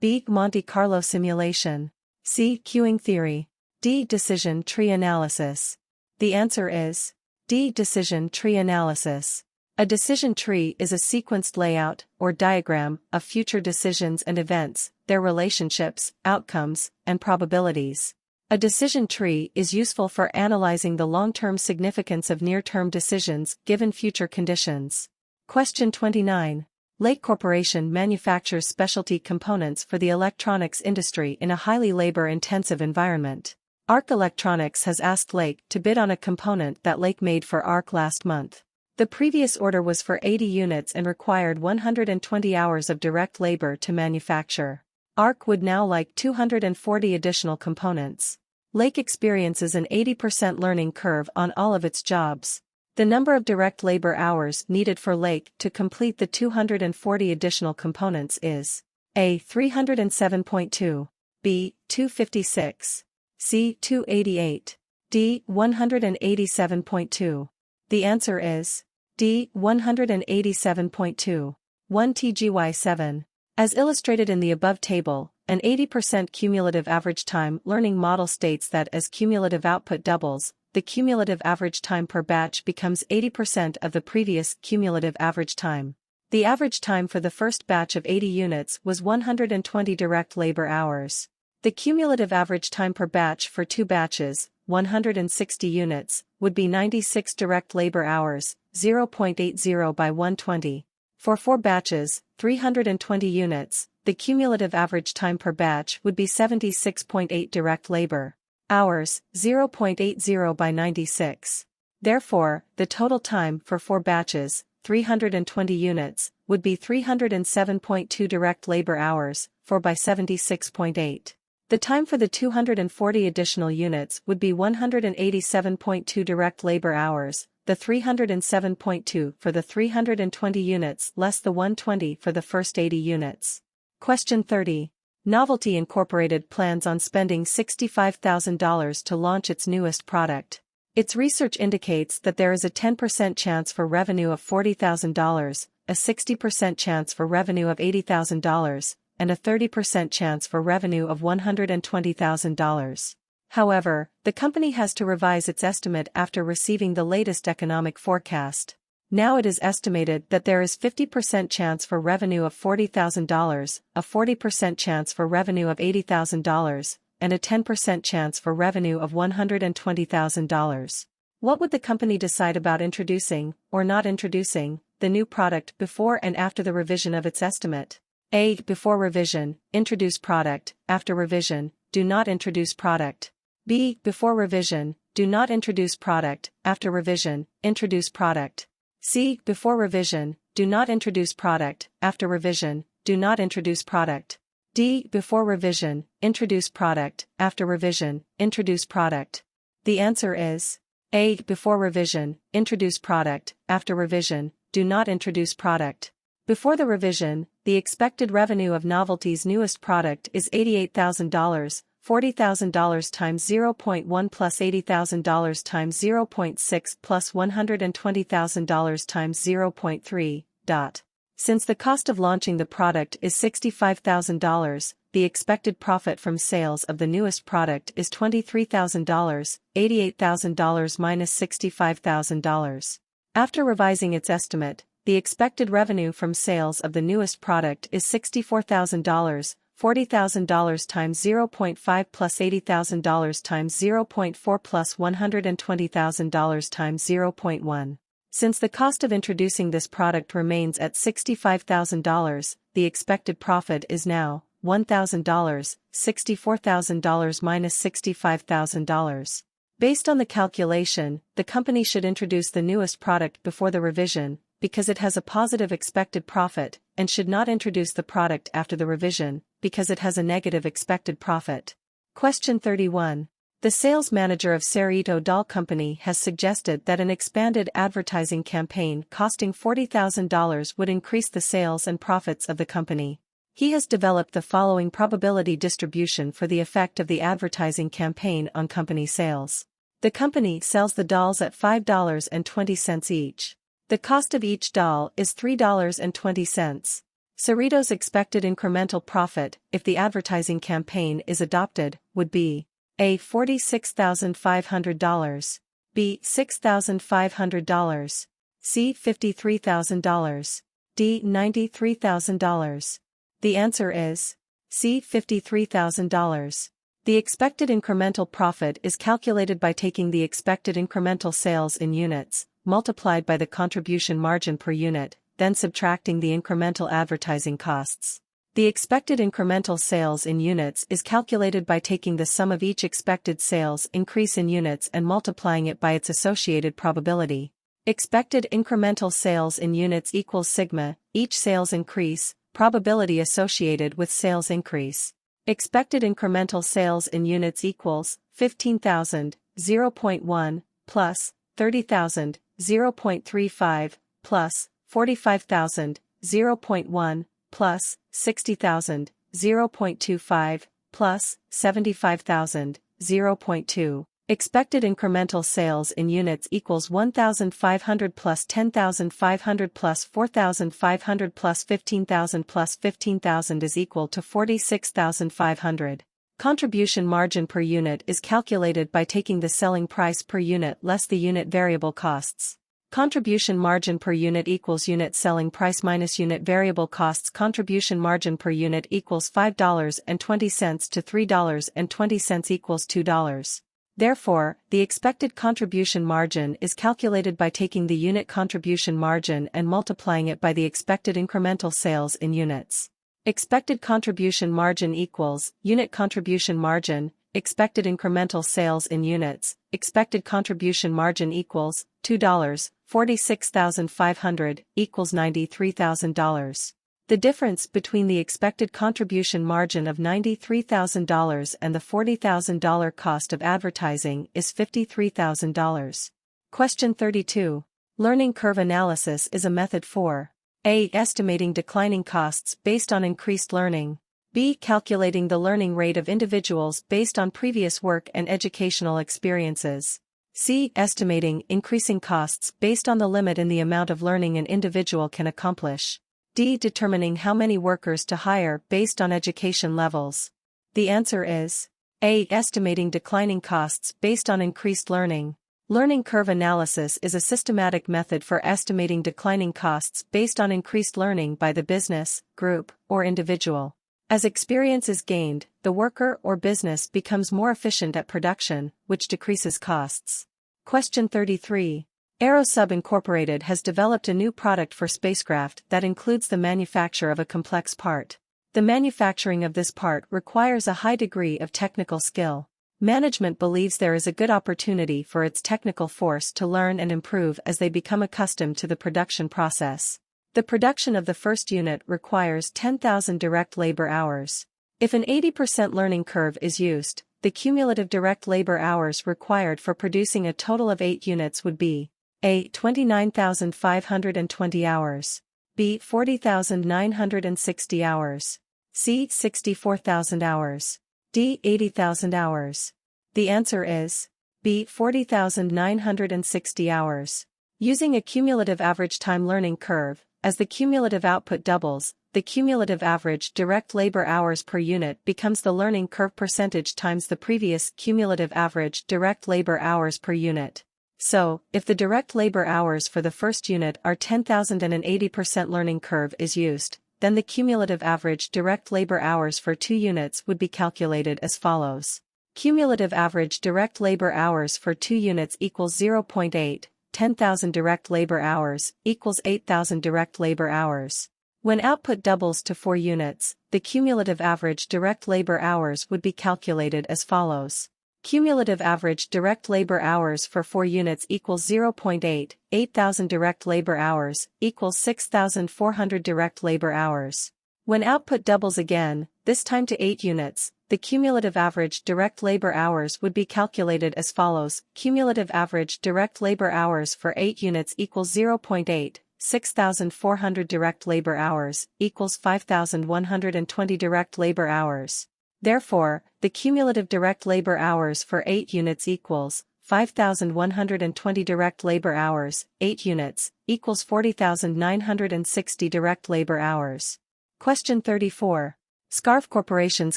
B. Monte Carlo simulation. C. Queuing theory. D. Decision tree analysis. The answer is D. Decision tree analysis. A decision tree is a sequenced layout, or diagram, of future decisions and events, their relationships, outcomes, and probabilities. A decision tree is useful for analyzing the long-term significance of near-term decisions given future conditions. Question 29. Lake Corporation manufactures specialty components for the electronics industry in a highly labor-intensive environment. ARC Electronics has asked Lake to bid on a component that Lake made for ARC last month. The previous order was for 80 units and required 120 hours of direct labor to manufacture. ARC would now like 240 additional components. Lake experiences an 80% learning curve on all of its jobs. The number of direct labor hours needed for Lake to complete the 240 additional components is A. 307.2, B. 256, C. 288, D. 187.2. The answer is D. 187.2. 1 TGY7. As illustrated in the above table, an 80% cumulative average time learning model states that as cumulative output doubles, the cumulative average time per batch becomes 80% of the previous cumulative average time. The average time for the first batch of 80 units was 120 direct labor hours. The cumulative average time per batch for 2 batches, 160 units, would be 96 direct labor hours, 0.80 by 120. For 4 batches, 320 units, the cumulative average time per batch would be 76.8 direct labor hours, 0.80 by 96. Therefore, the total time for 4 batches, 320 units, would be 307.2 direct labor hours, 4 by 76.8. The time for the 240 additional units would be 187.2 direct labor hours, the 307.2 for the 320 units less the 120 for the first 80 units. Question 30. Novelty Incorporated plans on spending $65,000 to launch its newest product. Its research indicates that there is a 10% chance for revenue of $40,000, a 60% chance for revenue of $80,000, and a 30% chance for revenue of $120,000. However, the company has to revise its estimate after receiving the latest economic forecast. Now it is estimated that there is 50% chance for revenue of $40,000, a 40% chance for revenue of $80,000, and a 10% chance for revenue of $120,000. What would the company decide about introducing, or not introducing, the new product before and after the revision of its estimate? A. Before revision, introduce product; after revision, do not introduce product. B. Before revision, do not introduce product; after revision, introduce product. C. Before revision, do not introduce product; after revision, do not introduce product. D. Before revision, introduce product; after revision, introduce product. The answer is A. Before revision, introduce product; after revision, do not introduce product. Before the revision, the expected revenue of Novelty's newest product is $88,000, $40,000 times 0.1 plus $80,000 times 0.6 plus $120,000 times 0.3. Since the cost of launching the product is $65,000, the expected profit from sales of the newest product is $23,000, $88,000 minus $65,000. After revising its estimate, the expected revenue from sales of the newest product is $64,000, $40,000 times 0.5 plus $80,000 times 0.4 plus $120,000 times 0.1. Since the cost of introducing this product remains at $65,000, the expected profit is now $1,000, $64,000 minus $65,000. Based on the calculation, the company should introduce the newest product before the revision, because it has a positive expected profit, and should not introduce the product after the revision, because it has a negative expected profit. Question 31. The sales manager of Cerrito Doll Company has suggested that an expanded advertising campaign costing $40,000 would increase the sales and profits of the company. He has developed the following probability distribution for the effect of the advertising campaign on company sales. The company sells the dolls at $5.20 each. The cost of each doll is $3.20. Cerrito's expected incremental profit, if the advertising campaign is adopted, would be A. $46,500, B. $6,500, C. $53,000, D. $93,000. The answer is C. $53,000. The expected incremental profit is calculated by taking the expected incremental sales in units, multiplied by the contribution margin per unit, then subtracting the incremental advertising costs. The expected incremental sales in units is calculated by taking the sum of each expected sales increase in units and multiplying it by its associated probability. Expected incremental sales in units equals sigma, each sales increase, probability associated with sales increase. Expected incremental sales in units equals 15,000, 0.1, plus 30,000, 0.35, plus 45,000, 0.1, plus 60,000, 0.25, plus 75,000, 0.2. Expected incremental sales in units equals 1,500 plus 10,500 plus 4,500 plus 15,000 plus 15,000 is equal to 46,500. Contribution margin per unit is calculated by taking the selling price per unit less the unit variable costs. Contribution margin per unit equals unit selling price minus unit variable costs. Contribution margin per unit equals $5.20 to $3.20 equals $2. Therefore, the expected contribution margin is calculated by taking the unit contribution margin and multiplying it by the expected incremental sales in units. Expected contribution margin equals unit contribution margin, expected incremental sales in units, expected contribution margin equals $2, 46,500 equals $93,000. The difference between the expected contribution margin of $93,000 and the $40,000 cost of advertising is $53,000. Question 32. Learning curve analysis is a method for A. Estimating declining costs based on increased learning. B. Calculating the learning rate of individuals based on previous work and educational experiences. C. Estimating increasing costs based on the limit in the amount of learning an individual can accomplish. D. Determining how many workers to hire based on education levels. The answer is A. Estimating declining costs based on increased learning. Learning curve analysis is a systematic method for estimating declining costs based on increased learning by the business, group, or individual. As experience is gained, the worker or business becomes more efficient at production, which decreases costs. Question 33. AeroSub Incorporated has developed a new product for spacecraft that includes the manufacture of a complex part. The manufacturing of this part requires a high degree of technical skill. Management believes there is a good opportunity for its technical force to learn and improve as they become accustomed to the production process. The production of the first unit requires 10,000 direct labor hours. If an 80% learning curve is used, the cumulative direct labor hours required for producing a total of 8 units would be A. 29,520 hours. B. 40,960 hours. C. 64,000 hours. D. 80,000 hours. The answer is B. 40,960 hours. Using a cumulative average time learning curve, as the cumulative output doubles, the cumulative average direct labor hours per unit becomes the learning curve percentage times the previous cumulative average direct labor hours per unit. So, if the direct labor hours for the first unit are 10,000 and an 80% learning curve is used, then the cumulative average direct labor hours for 2 units would be calculated as follows. Cumulative average direct labor hours for 2 units equals 0.8, 10,000 direct labor hours equals 8,000 direct labor hours. When output doubles to 4 units, the cumulative average direct labor hours would be calculated as follows. Cumulative average direct labor hours for 4 units equals 0.8, 8,000 direct labor hours equals 6,400 direct labor hours. When output doubles again, this time to 8 units, the cumulative average direct labor hours would be calculated as follows. Cumulative average direct labor hours for 8 units equals 0.8, 6,400 direct labor hours equals 5,120 direct labor hours. Therefore, the cumulative direct labor hours for 8 units equals 5,120 direct labor hours, 8 units, equals 40,960 direct labor hours. Question 34. Scarf Corporation's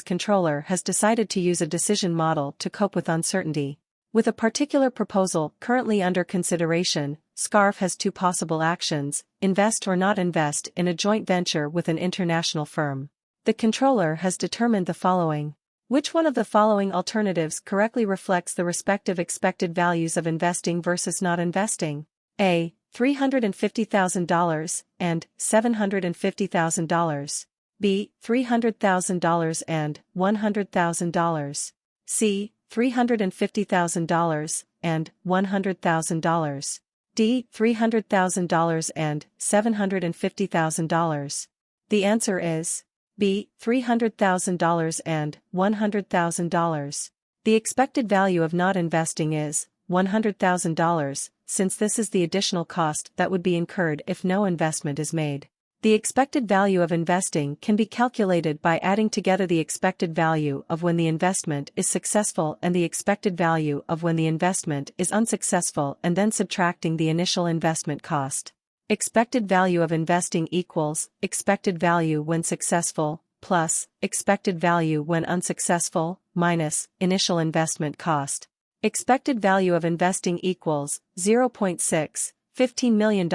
controller has decided to use a decision model to cope with uncertainty. With a particular proposal currently under consideration, Scarf has 2 possible actions: invest or not invest in a joint venture with an international firm. The controller has determined the following. Which one of the following alternatives correctly reflects the respective expected values of investing versus not investing? A. $350,000 and $750,000. B. $300,000 and $100,000. C. $350,000 and $100,000. D. $300,000 and $750,000. The answer is B. $300,000 and $100,000. The expected value of not investing is $100,000, since this is the additional cost that would be incurred if no investment is made. The expected value of investing can be calculated by adding together the expected value of when the investment is successful and the expected value of when the investment is unsuccessful and then subtracting the initial investment cost. Expected value of investing equals expected value when successful plus expected value when unsuccessful minus initial investment cost. Expected value of investing equals 0.6, $15 million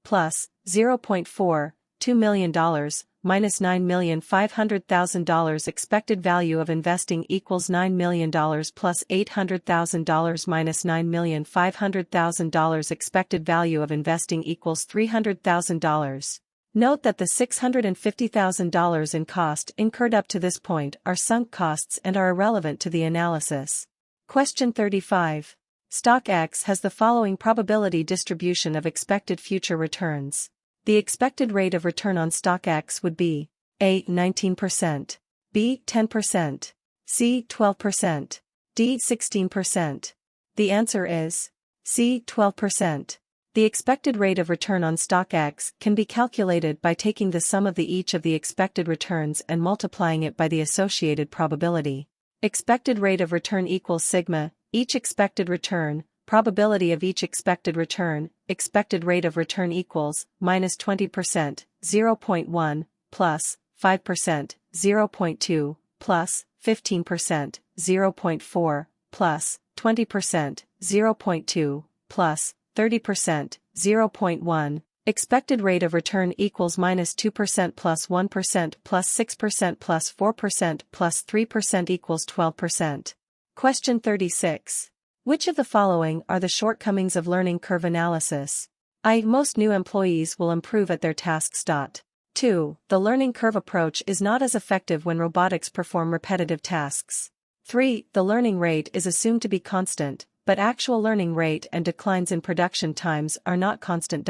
plus 0.4, $2 million minus $9,500,000. Expected value of investing equals $9 million plus $800,000 minus $9,500,000. Expected value of investing equals $300,000. Note that the $650,000 in cost incurred up to this point are sunk costs and are irrelevant to the analysis. Question 35. Stock X has the following probability distribution of expected future returns. The expected rate of return on stock X would be A. 19%, B. 10%, C. 12%, D. 16%. The answer is C. 12%. The expected rate of return on stock X can be calculated by taking the sum of each of the expected returns and multiplying it by the associated probability. Expected rate of return equals sigma, each expected return, probability of each expected return, expected rate of return equals minus 20%, 0.1, plus 5%, 0.2, plus 15%, 0.4, plus 20%, 0.2, plus 30%, 0.1, expected rate of return equals minus 2% plus 1% plus 6% plus 4% plus 3% equals 12%. Question 36. Which of the following are the shortcomings of learning curve analysis? I. Most new employees will improve at their tasks. 2. The learning curve approach is not as effective when robotics perform repetitive tasks. 3. The learning rate is assumed to be constant, but actual learning rate and declines in production times are not constant.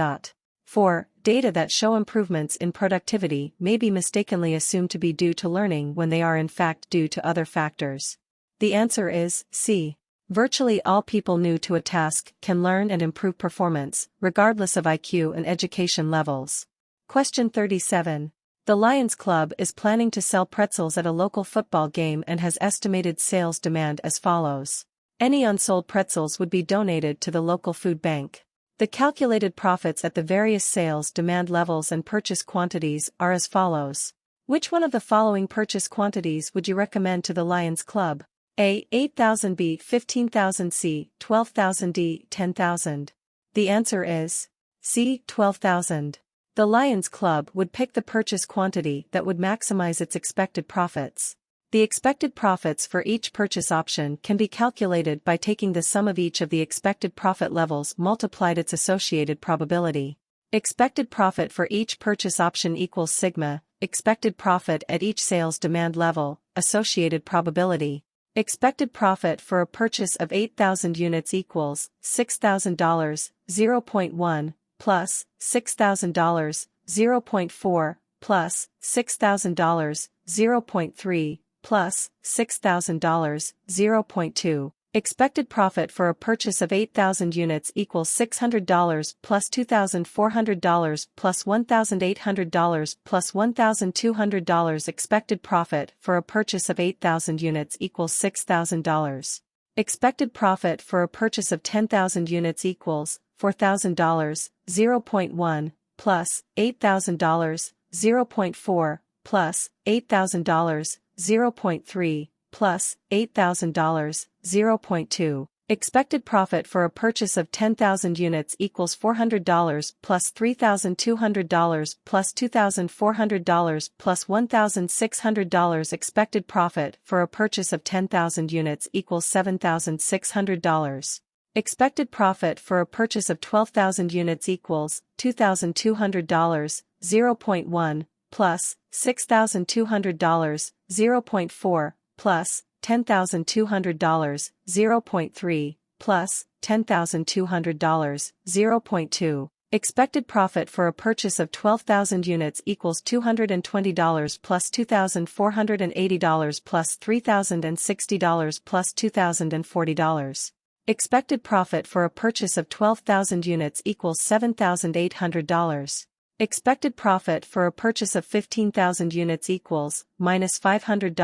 4. Data that show improvements in productivity may be mistakenly assumed to be due to learning when they are in fact due to other factors. The answer is C. Virtually all people new to a task can learn and improve performance, regardless of IQ and education levels. Question 37. The Lions Club is planning to sell pretzels at a local football game and has estimated sales demand as follows. Any unsold pretzels would be donated to the local food bank. The calculated profits at the various sales demand levels and purchase quantities are as follows. Which one of the following purchase quantities would you recommend to the Lions Club? A. 8,000, B. 15,000, C. 12,000, D. 10,000. The answer is C. 12,000. The Lions Club would pick the purchase quantity that would maximize its expected profits. The expected profits for each purchase option can be calculated by taking the sum of each of the expected profit levels multiplied its associated probability. Expected profit for each purchase option equals sigma, expected profit at each sales demand level, associated probability. Expected profit for a purchase of 8,000 units equals $6,000, 0.1, plus $6,000, 0.4, plus $6,000, 0.3, plus $6,000, 0.2. Expected profit for a purchase of 8,000 units equals $600 plus $2,400 plus $1,800 plus $1,200. Expected profit for a purchase of 8,000 units equals $6,000. Expected profit for a purchase of 10,000 units equals $4,000, 0.1, plus $8,000, 0.4, plus $8,000, 0.3, plus $8,000, 0.2. Expected profit for a purchase of 10,000 units equals $400 plus $3,200 plus $2,400 plus $1,600. Expected profit for a purchase of 10,000 units equals $7,600. Expected profit for a purchase of 12,000 units equals $2,200, 0.1, plus $6,200, 0.4, plus $10,200, 0.3, plus $10,200, 0.2. Expected profit for a purchase of 12,000 units equals $220 plus $2,480 plus $3,060 plus $2,040. Expected profit for a purchase of 12,000 units equals $7,800. Expected profit for a purchase of 15,000 units equals minus $500,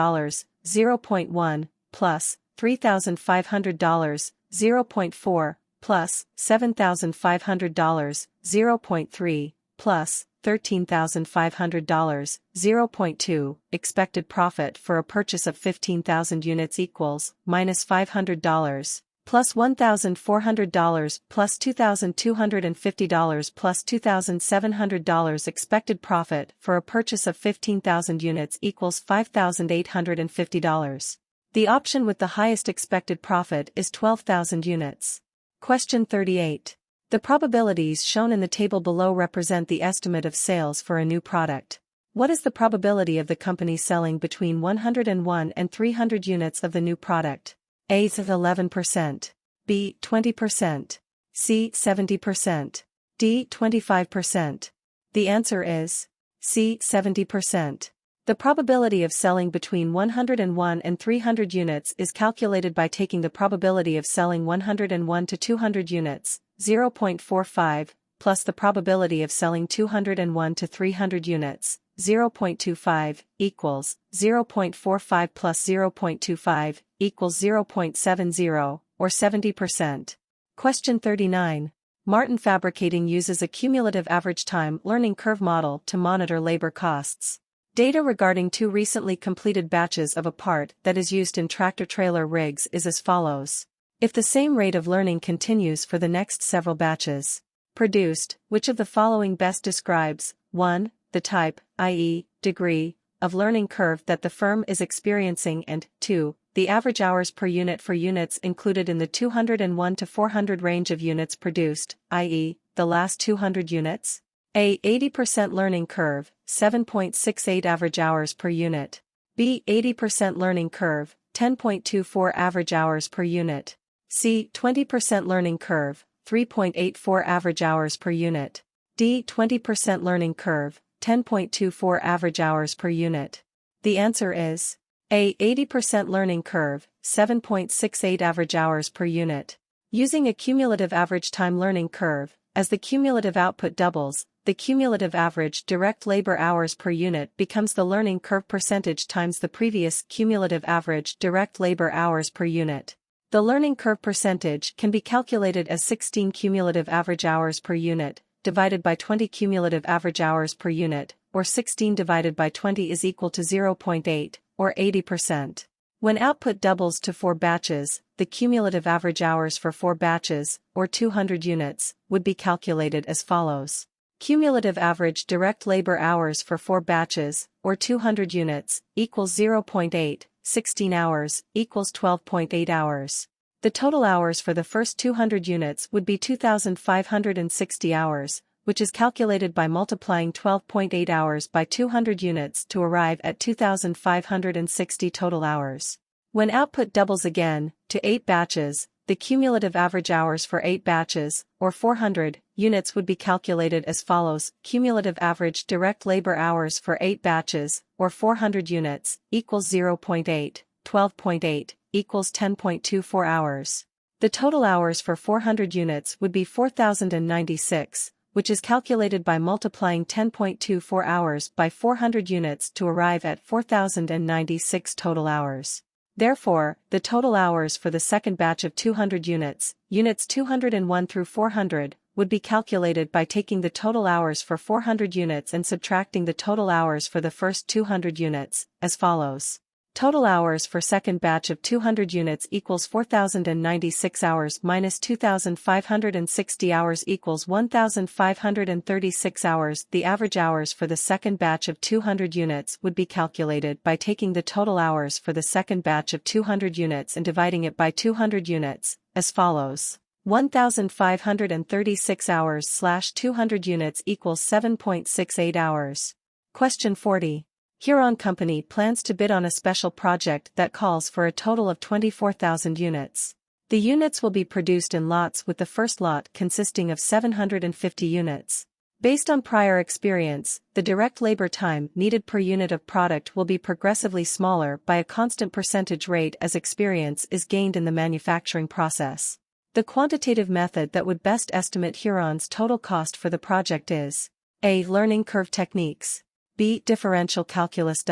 0.1, plus $3,500, 0.4, plus $7,500, 0.3, plus $13,500, 0.2. Expected profit for a purchase of 15,000 units equals minus $500. Plus $1,400 plus $2,250 plus $2,700. Expected profit for a purchase of 15,000 units equals $5,850. The option with the highest expected profit is 12,000 units. Question 38. The probabilities shown in the table below represent the estimate of sales for a new product. What is the probability of the company selling between 101 and 300 units of the new product? A. 11%. B. 20%. C. 70%. D. 25%. The answer is C. 70%. The probability of selling between 101 and 300 units is calculated by taking the probability of selling 101 to 200 units, 0.45, plus the probability of selling 201 to 300 units, 0.25, equals 0.45 plus 0.25, equals 0.70, or 70%. Question 39. Martin Fabricating uses a cumulative average time learning curve model to monitor labor costs. Data regarding 2 recently completed batches of a part that is used in tractor-trailer rigs is as follows. If the same rate of learning continues for the next several batches produced, which of the following best describes 1. The type, i.e., degree, of learning curve that the firm is experiencing, and 2. The average hours per unit for units included in the 201 to 400 range of units produced, i.e., the last 200 units? A. 80% learning curve, 7.68 average hours per unit. B. 80% learning curve, 10.24 average hours per unit. C. 20% learning curve, 3.84 average hours per unit. D. 20% learning curve, 10.24 average hours per unit. The answer is A. 80% learning curve, 7.68 average hours per unit. Using a cumulative average time learning curve, as the cumulative output doubles, the cumulative average direct labor hours per unit becomes the learning curve percentage times the previous cumulative average direct labor hours per unit. The learning curve percentage can be calculated as 16 cumulative average hours per unit, divided by 20 cumulative average hours per unit, or 16 divided by 20 is equal to 0.8, or 80%. When output doubles to 4 batches, the cumulative average hours for 4 batches, or 200 units, would be calculated as follows. Cumulative average direct labor hours for 4 batches, or 200 units, equals 0.8, 16 hours, equals 12.8 hours. The total hours for the first 200 units would be 2,560 hours, which is calculated by multiplying 12.8 hours by 200 units to arrive at 2,560 total hours. When output doubles again, to 8 batches, the cumulative average hours for 8 batches, or 400, units would be calculated as follows. Cumulative average direct labor hours for 8 batches, or 400 units, equals 0.8, 12.8, equals 10.24 hours. The total hours for 400 units would be 4,096, which is calculated by multiplying 10.24 hours by 400 units to arrive at 4,096 total hours. Therefore, the total hours for the second batch of 200 units, units 201 through 400, would be calculated by taking the total hours for 400 units and subtracting the total hours for the first 200 units, as follows. Total hours for second batch of 200 units equals 4,096 hours minus 2,560 hours equals 1,536 hours. The average hours for the second batch of 200 units would be calculated by taking the total hours for the second batch of 200 units and dividing it by 200 units, as follows. 1,536 hours / 200 units equals 7.68 hours. Question 40. Huron Company plans to bid on a special project that calls for a total of 24,000 units. The units will be produced in lots, with the first lot consisting of 750 units. Based on prior experience, the direct labor time needed per unit of product will be progressively smaller by a constant percentage rate as experience is gained in the manufacturing process. The quantitative method that would best estimate Huron's total cost for the project is A. Learning curve techniques. B. Differential calculus.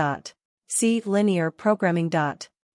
C. Linear programming.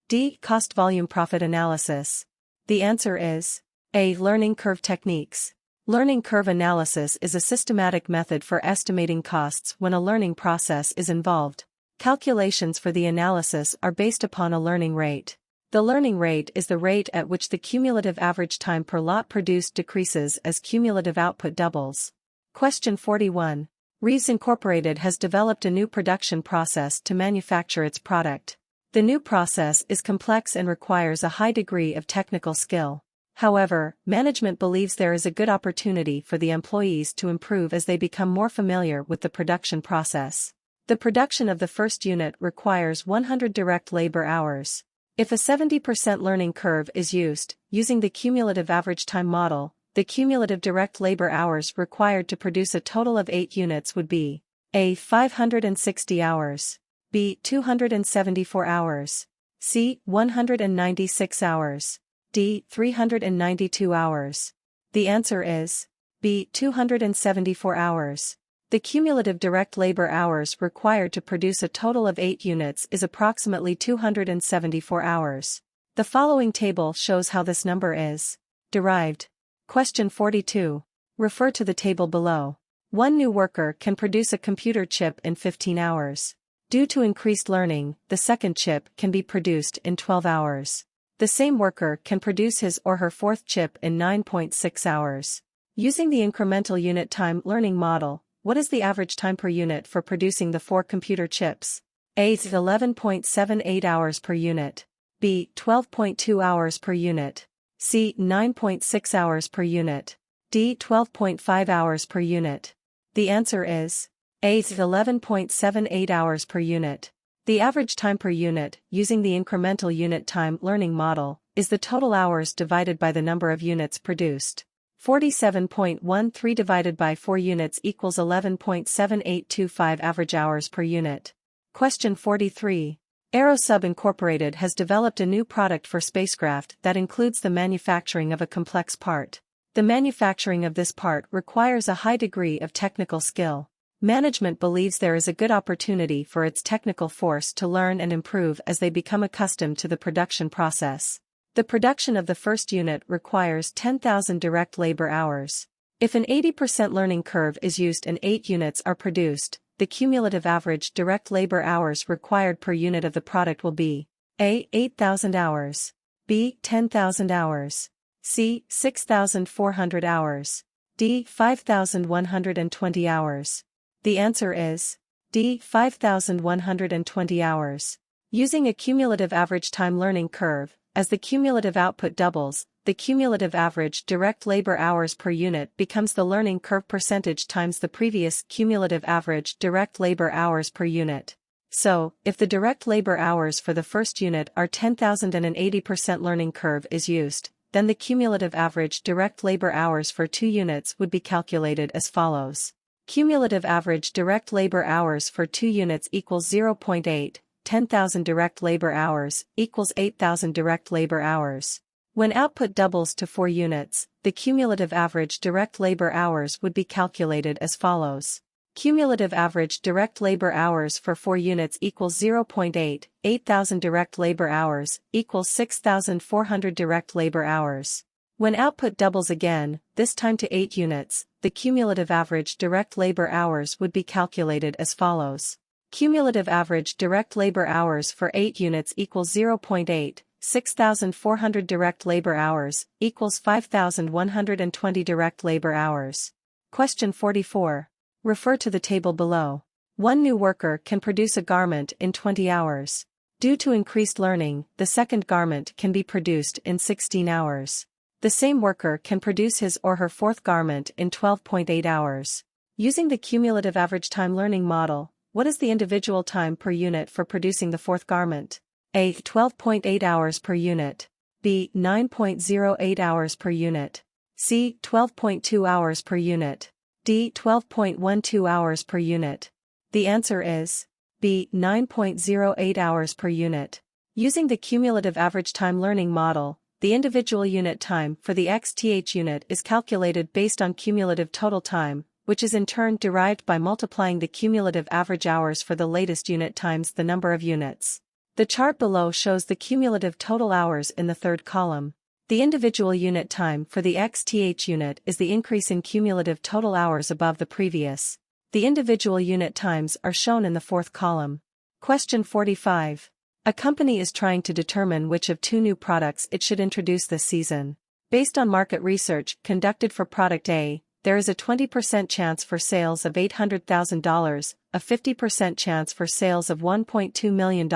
D. Cost volume profit analysis. The answer is A. Learning curve techniques. Learning curve analysis is a systematic method for estimating costs when a learning process is involved. Calculations for the analysis are based upon a learning rate. The learning rate is the rate at which the cumulative average time per lot produced decreases as cumulative output doubles. Question 41. Reeves Incorporated has developed a new production process to manufacture its product. The new process is complex and requires a high degree of technical skill. However, management believes there is a good opportunity for the employees to improve as they become more familiar with the production process. The production of the first unit requires 100 direct labor hours. If a 70% learning curve is used, using the cumulative average time model, the cumulative direct labor hours required to produce a total of 8 units would be A. 560 hours, B. 274 hours, C. 196 hours, D. 392 hours. The answer is B. 274 hours. The cumulative direct labor hours required to produce a total of 8 units is approximately 274 hours. The following table shows how this number is derived. Question 42. Refer to the table below. One new worker can produce a computer chip in 15 hours. Due to increased learning, the second chip can be produced in 12 hours. The same worker can produce his or her fourth chip in 9.6 hours. Using the incremental unit time learning model, what is the average time per unit for producing the 4 computer chips? A. 11.78 hours per unit. B. 12.2 hours per unit. C. 9.6 hours per unit. D. 12.5 hours per unit. The answer is A. 11.78 hours per unit. The average time per unit, using the incremental unit time learning model, is the total hours divided by the number of units produced. 47.13 divided by 4 units equals 11.7825 average hours per unit. Question 43. Aerosub Incorporated has developed a new product for spacecraft that includes the manufacturing of a complex part. The manufacturing of this part requires a high degree of technical skill. Management believes there is a good opportunity for its technical force to learn and improve as they become accustomed to the production process. The production of the first unit requires 10,000 direct labor hours. If an 80% learning curve is used and 8 units are produced, the cumulative average direct labor hours required per unit of the product will be A. 8,000 hours, B. 10,000 hours, C. 6,400 hours, D. 5,120 hours. The answer is D. 5,120 hours. Using a cumulative average time learning curve, as the cumulative output doubles, the cumulative average direct labor hours per unit becomes the learning curve percentage times the previous cumulative average direct labor hours per unit. So, if the direct labor hours for the first unit are 10,000 and an 80% learning curve is used, then the cumulative average direct labor hours for 2 units would be calculated as follows. Cumulative average direct labor hours for 2 units equals 0.8, 10,000 direct labor hours equals 8,000 direct labor hours. When output doubles to 4 units, the cumulative average direct labor hours would be calculated as follows. Cumulative average direct labor hours for 4 units equals 0.8, 8,000 direct labor hours equals 6,400 direct labor hours. When output doubles again, this time to 8 units, the cumulative average direct labor hours would be calculated as follows. Cumulative average direct labor hours for 8 units equals 0.8, 6,400 direct labor hours equals 5,120 direct labor hours. Question 44. Refer to the table below. One new worker can produce a garment in 20 hours. Due to increased learning, the second garment can be produced in 16 hours. The same worker can produce his or her fourth garment in 12.8 hours. Using the cumulative average time learning model, what is the individual time per unit for producing the fourth garment? A. 12.8 hours per unit. B. 9.08 hours per unit. C. 12.2 hours per unit. D. 12.12 hours per unit. The answer is B. 9.08 hours per unit. Using the cumulative average time learning model, the individual unit time for the XTH unit is calculated based on cumulative total time, which is in turn derived by multiplying the cumulative average hours for the latest unit times the number of units. The chart below shows the cumulative total hours in the third column. The individual unit time for the XTH unit is the increase in cumulative total hours above the previous. The individual unit times are shown in the fourth column. Question 45. A company is trying to determine which of 2 new products it should introduce this season. Based on market research conducted for product A, there is a 20% chance for sales of $800,000, a 50% chance for sales of $1.2 million,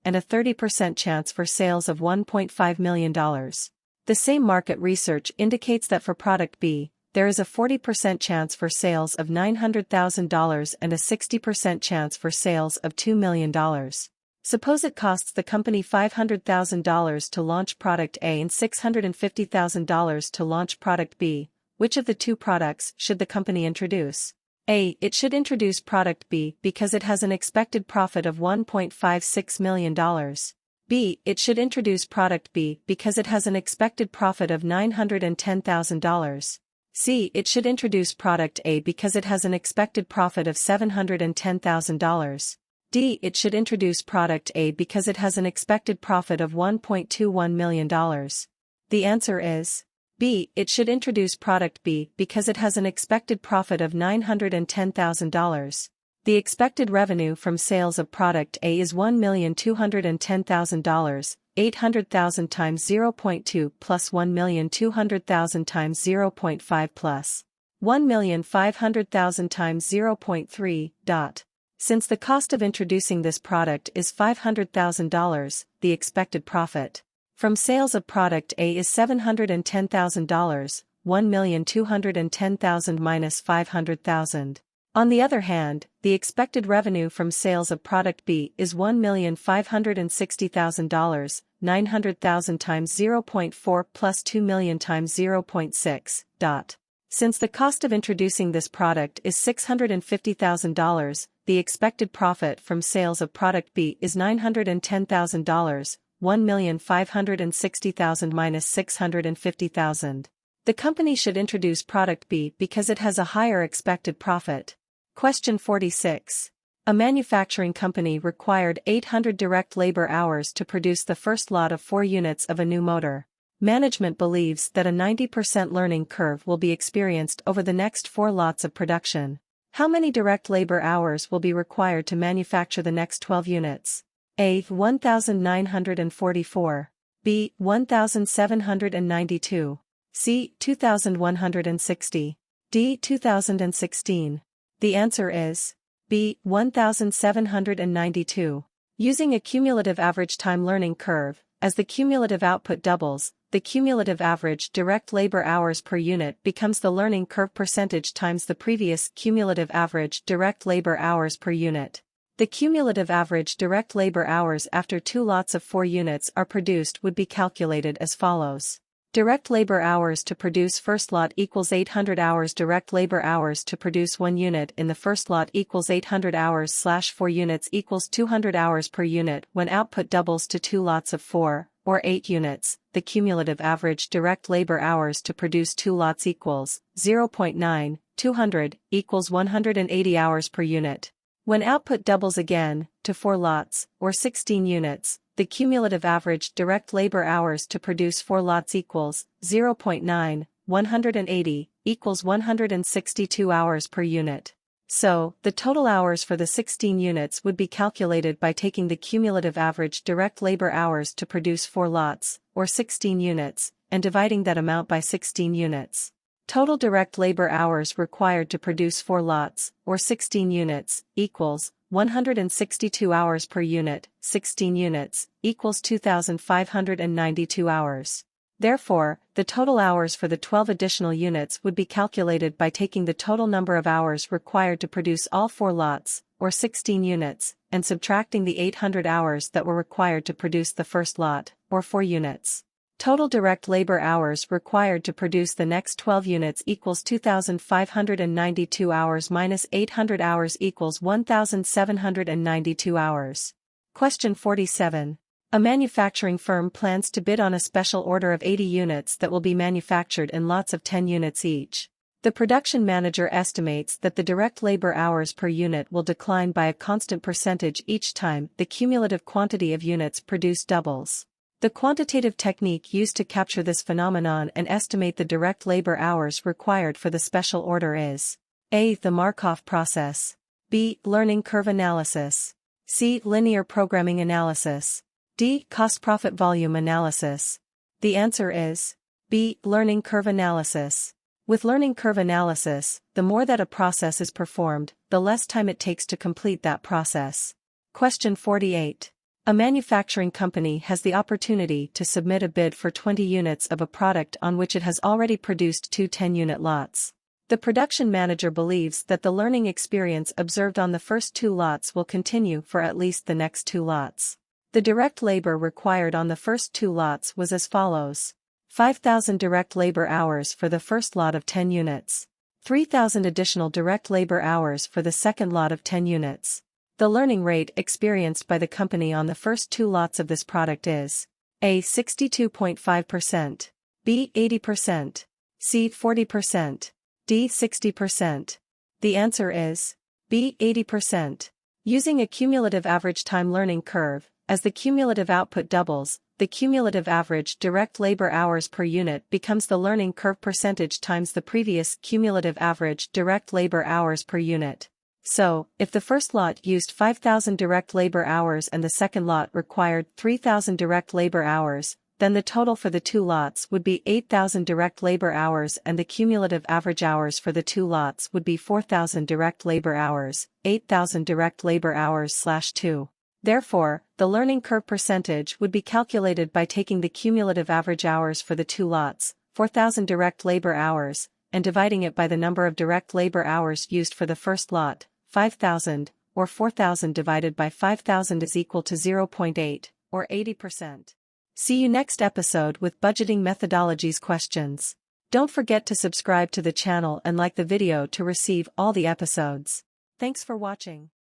and a 30% chance for sales of $1.5 million. The same market research indicates that for product B, there is a 40% chance for sales of $900,000 and a 60% chance for sales of $2 million. Suppose it costs the company $500,000 to launch product A and $650,000 to launch product B. Which of the two products should the company introduce? A. It should introduce product B because it has an expected profit of $1.56 million. B. It should introduce product B because it has an expected profit of $910,000. C. It should introduce product A because it has an expected profit of $710,000. D. It should introduce product A because it has an expected profit of $1.21 million. The answer is B. It should introduce product B because it has an expected profit of $910,000. The expected revenue from sales of product A is $1,210,000, 800,000 times 0.2 plus 1,200,000 times 0.5 plus 1,500,000 times 0.3. Since the cost of introducing this product is $500,000, the expected profit from sales of product A is $710,000, 1,210,000 minus 500,000. On the other hand, the expected revenue from sales of product B is $1,560,000, 900,000 times 0.4 plus 2 million times 0.6. Since the cost of introducing this product is $650,000, the expected profit from sales of product B is $910,000, 1,560,000 minus 650,000. The company should introduce product B because it has a higher expected profit. Question 46. A manufacturing company required 800 direct labor hours to produce the first lot of 4 units of a new motor. Management believes that a 90% learning curve will be experienced over the next 4 lots of production. How many direct labor hours will be required to manufacture the next 12 units? A. 1,944. B. 1,792. C. 2,160. D. 2,016. The answer is B. 1,792. Using a cumulative average time learning curve, as the cumulative output doubles, the cumulative average direct labor hours per unit becomes the learning curve percentage times the previous cumulative average direct labor hours per unit. The cumulative average direct labor hours after 2 lots of 4 units are produced would be calculated as follows. Direct labor hours to produce first lot equals 800 hours. Direct labor hours to produce 1 unit in the first lot equals 800 hours / 4 units equals 200 hours per unit. When output doubles to 2 lots of 4, or 8 units, the cumulative average direct labor hours to produce 2 lots equals 0.9, 200, equals 180 hours per unit. When output doubles again, to 4 lots, or 16 units, the cumulative average direct labor hours to produce 4 lots equals 0.9, 180, equals 162 hours per unit. So, the total hours for the 16 units would be calculated by taking the cumulative average direct labor hours to produce 4 lots, or 16 units, and dividing that amount by 16 units. Total direct labor hours required to produce 4 lots, or 16 units, equals 162 hours per unit. 16 units, equals 2,592 hours. Therefore, the total hours for the 12 additional units would be calculated by taking the total number of hours required to produce all 4 lots, or 16 units, and subtracting the 800 hours that were required to produce the first lot, or 4 units. Total direct labor hours required to produce the next 12 units equals 2,592 hours minus 800 hours equals 1,792 hours. Question 47. A manufacturing firm plans to bid on a special order of 80 units that will be manufactured in lots of 10 units each. The production manager estimates that the direct labor hours per unit will decline by a constant percentage each time the cumulative quantity of units produced doubles. The quantitative technique used to capture this phenomenon and estimate the direct labor hours required for the special order is A. The Markov process. B. Learning curve analysis. C. Linear programming analysis. D. Cost-profit volume analysis. The answer is B. Learning curve analysis. With learning curve analysis, the more that a process is performed, the less time it takes to complete that process. Question 48. A manufacturing company has the opportunity to submit a bid for 20 units of a product on which it has already produced two 10-unit lots. The production manager believes that the learning experience observed on the first two lots will continue for at least the next two lots. The direct labor required on the first two lots was as follows: 5,000 direct labor hours for the first lot of 10 units. 3,000 additional direct labor hours for the second lot of 10 units. The learning rate experienced by the company on the first two lots of this product is A. 62.5%, B. 80%, C. 40%, D. 60%. The answer is B. 80%. Using a cumulative average time learning curve, as the cumulative output doubles, the cumulative average direct labor hours per unit becomes the learning curve percentage times the previous cumulative average direct labor hours per unit. So, if the first lot used 5,000 direct labor hours and the second lot required 3,000 direct labor hours, then the total for the two lots would be 8,000 direct labor hours and the cumulative average hours for the two lots would be 4,000 direct labor hours, 8,000 direct labor hours/2. Therefore, the learning curve percentage would be calculated by taking the cumulative average hours for the two lots, 4,000 direct labor hours, and dividing it by the number of direct labor hours used for the first lot, 5,000, or 4,000 divided by 5,000 is equal to 0.8, or 80%. See you next episode with Budgeting Methodologies questions. Don't forget to subscribe to the channel and like the video to receive all the episodes. Thanks for watching.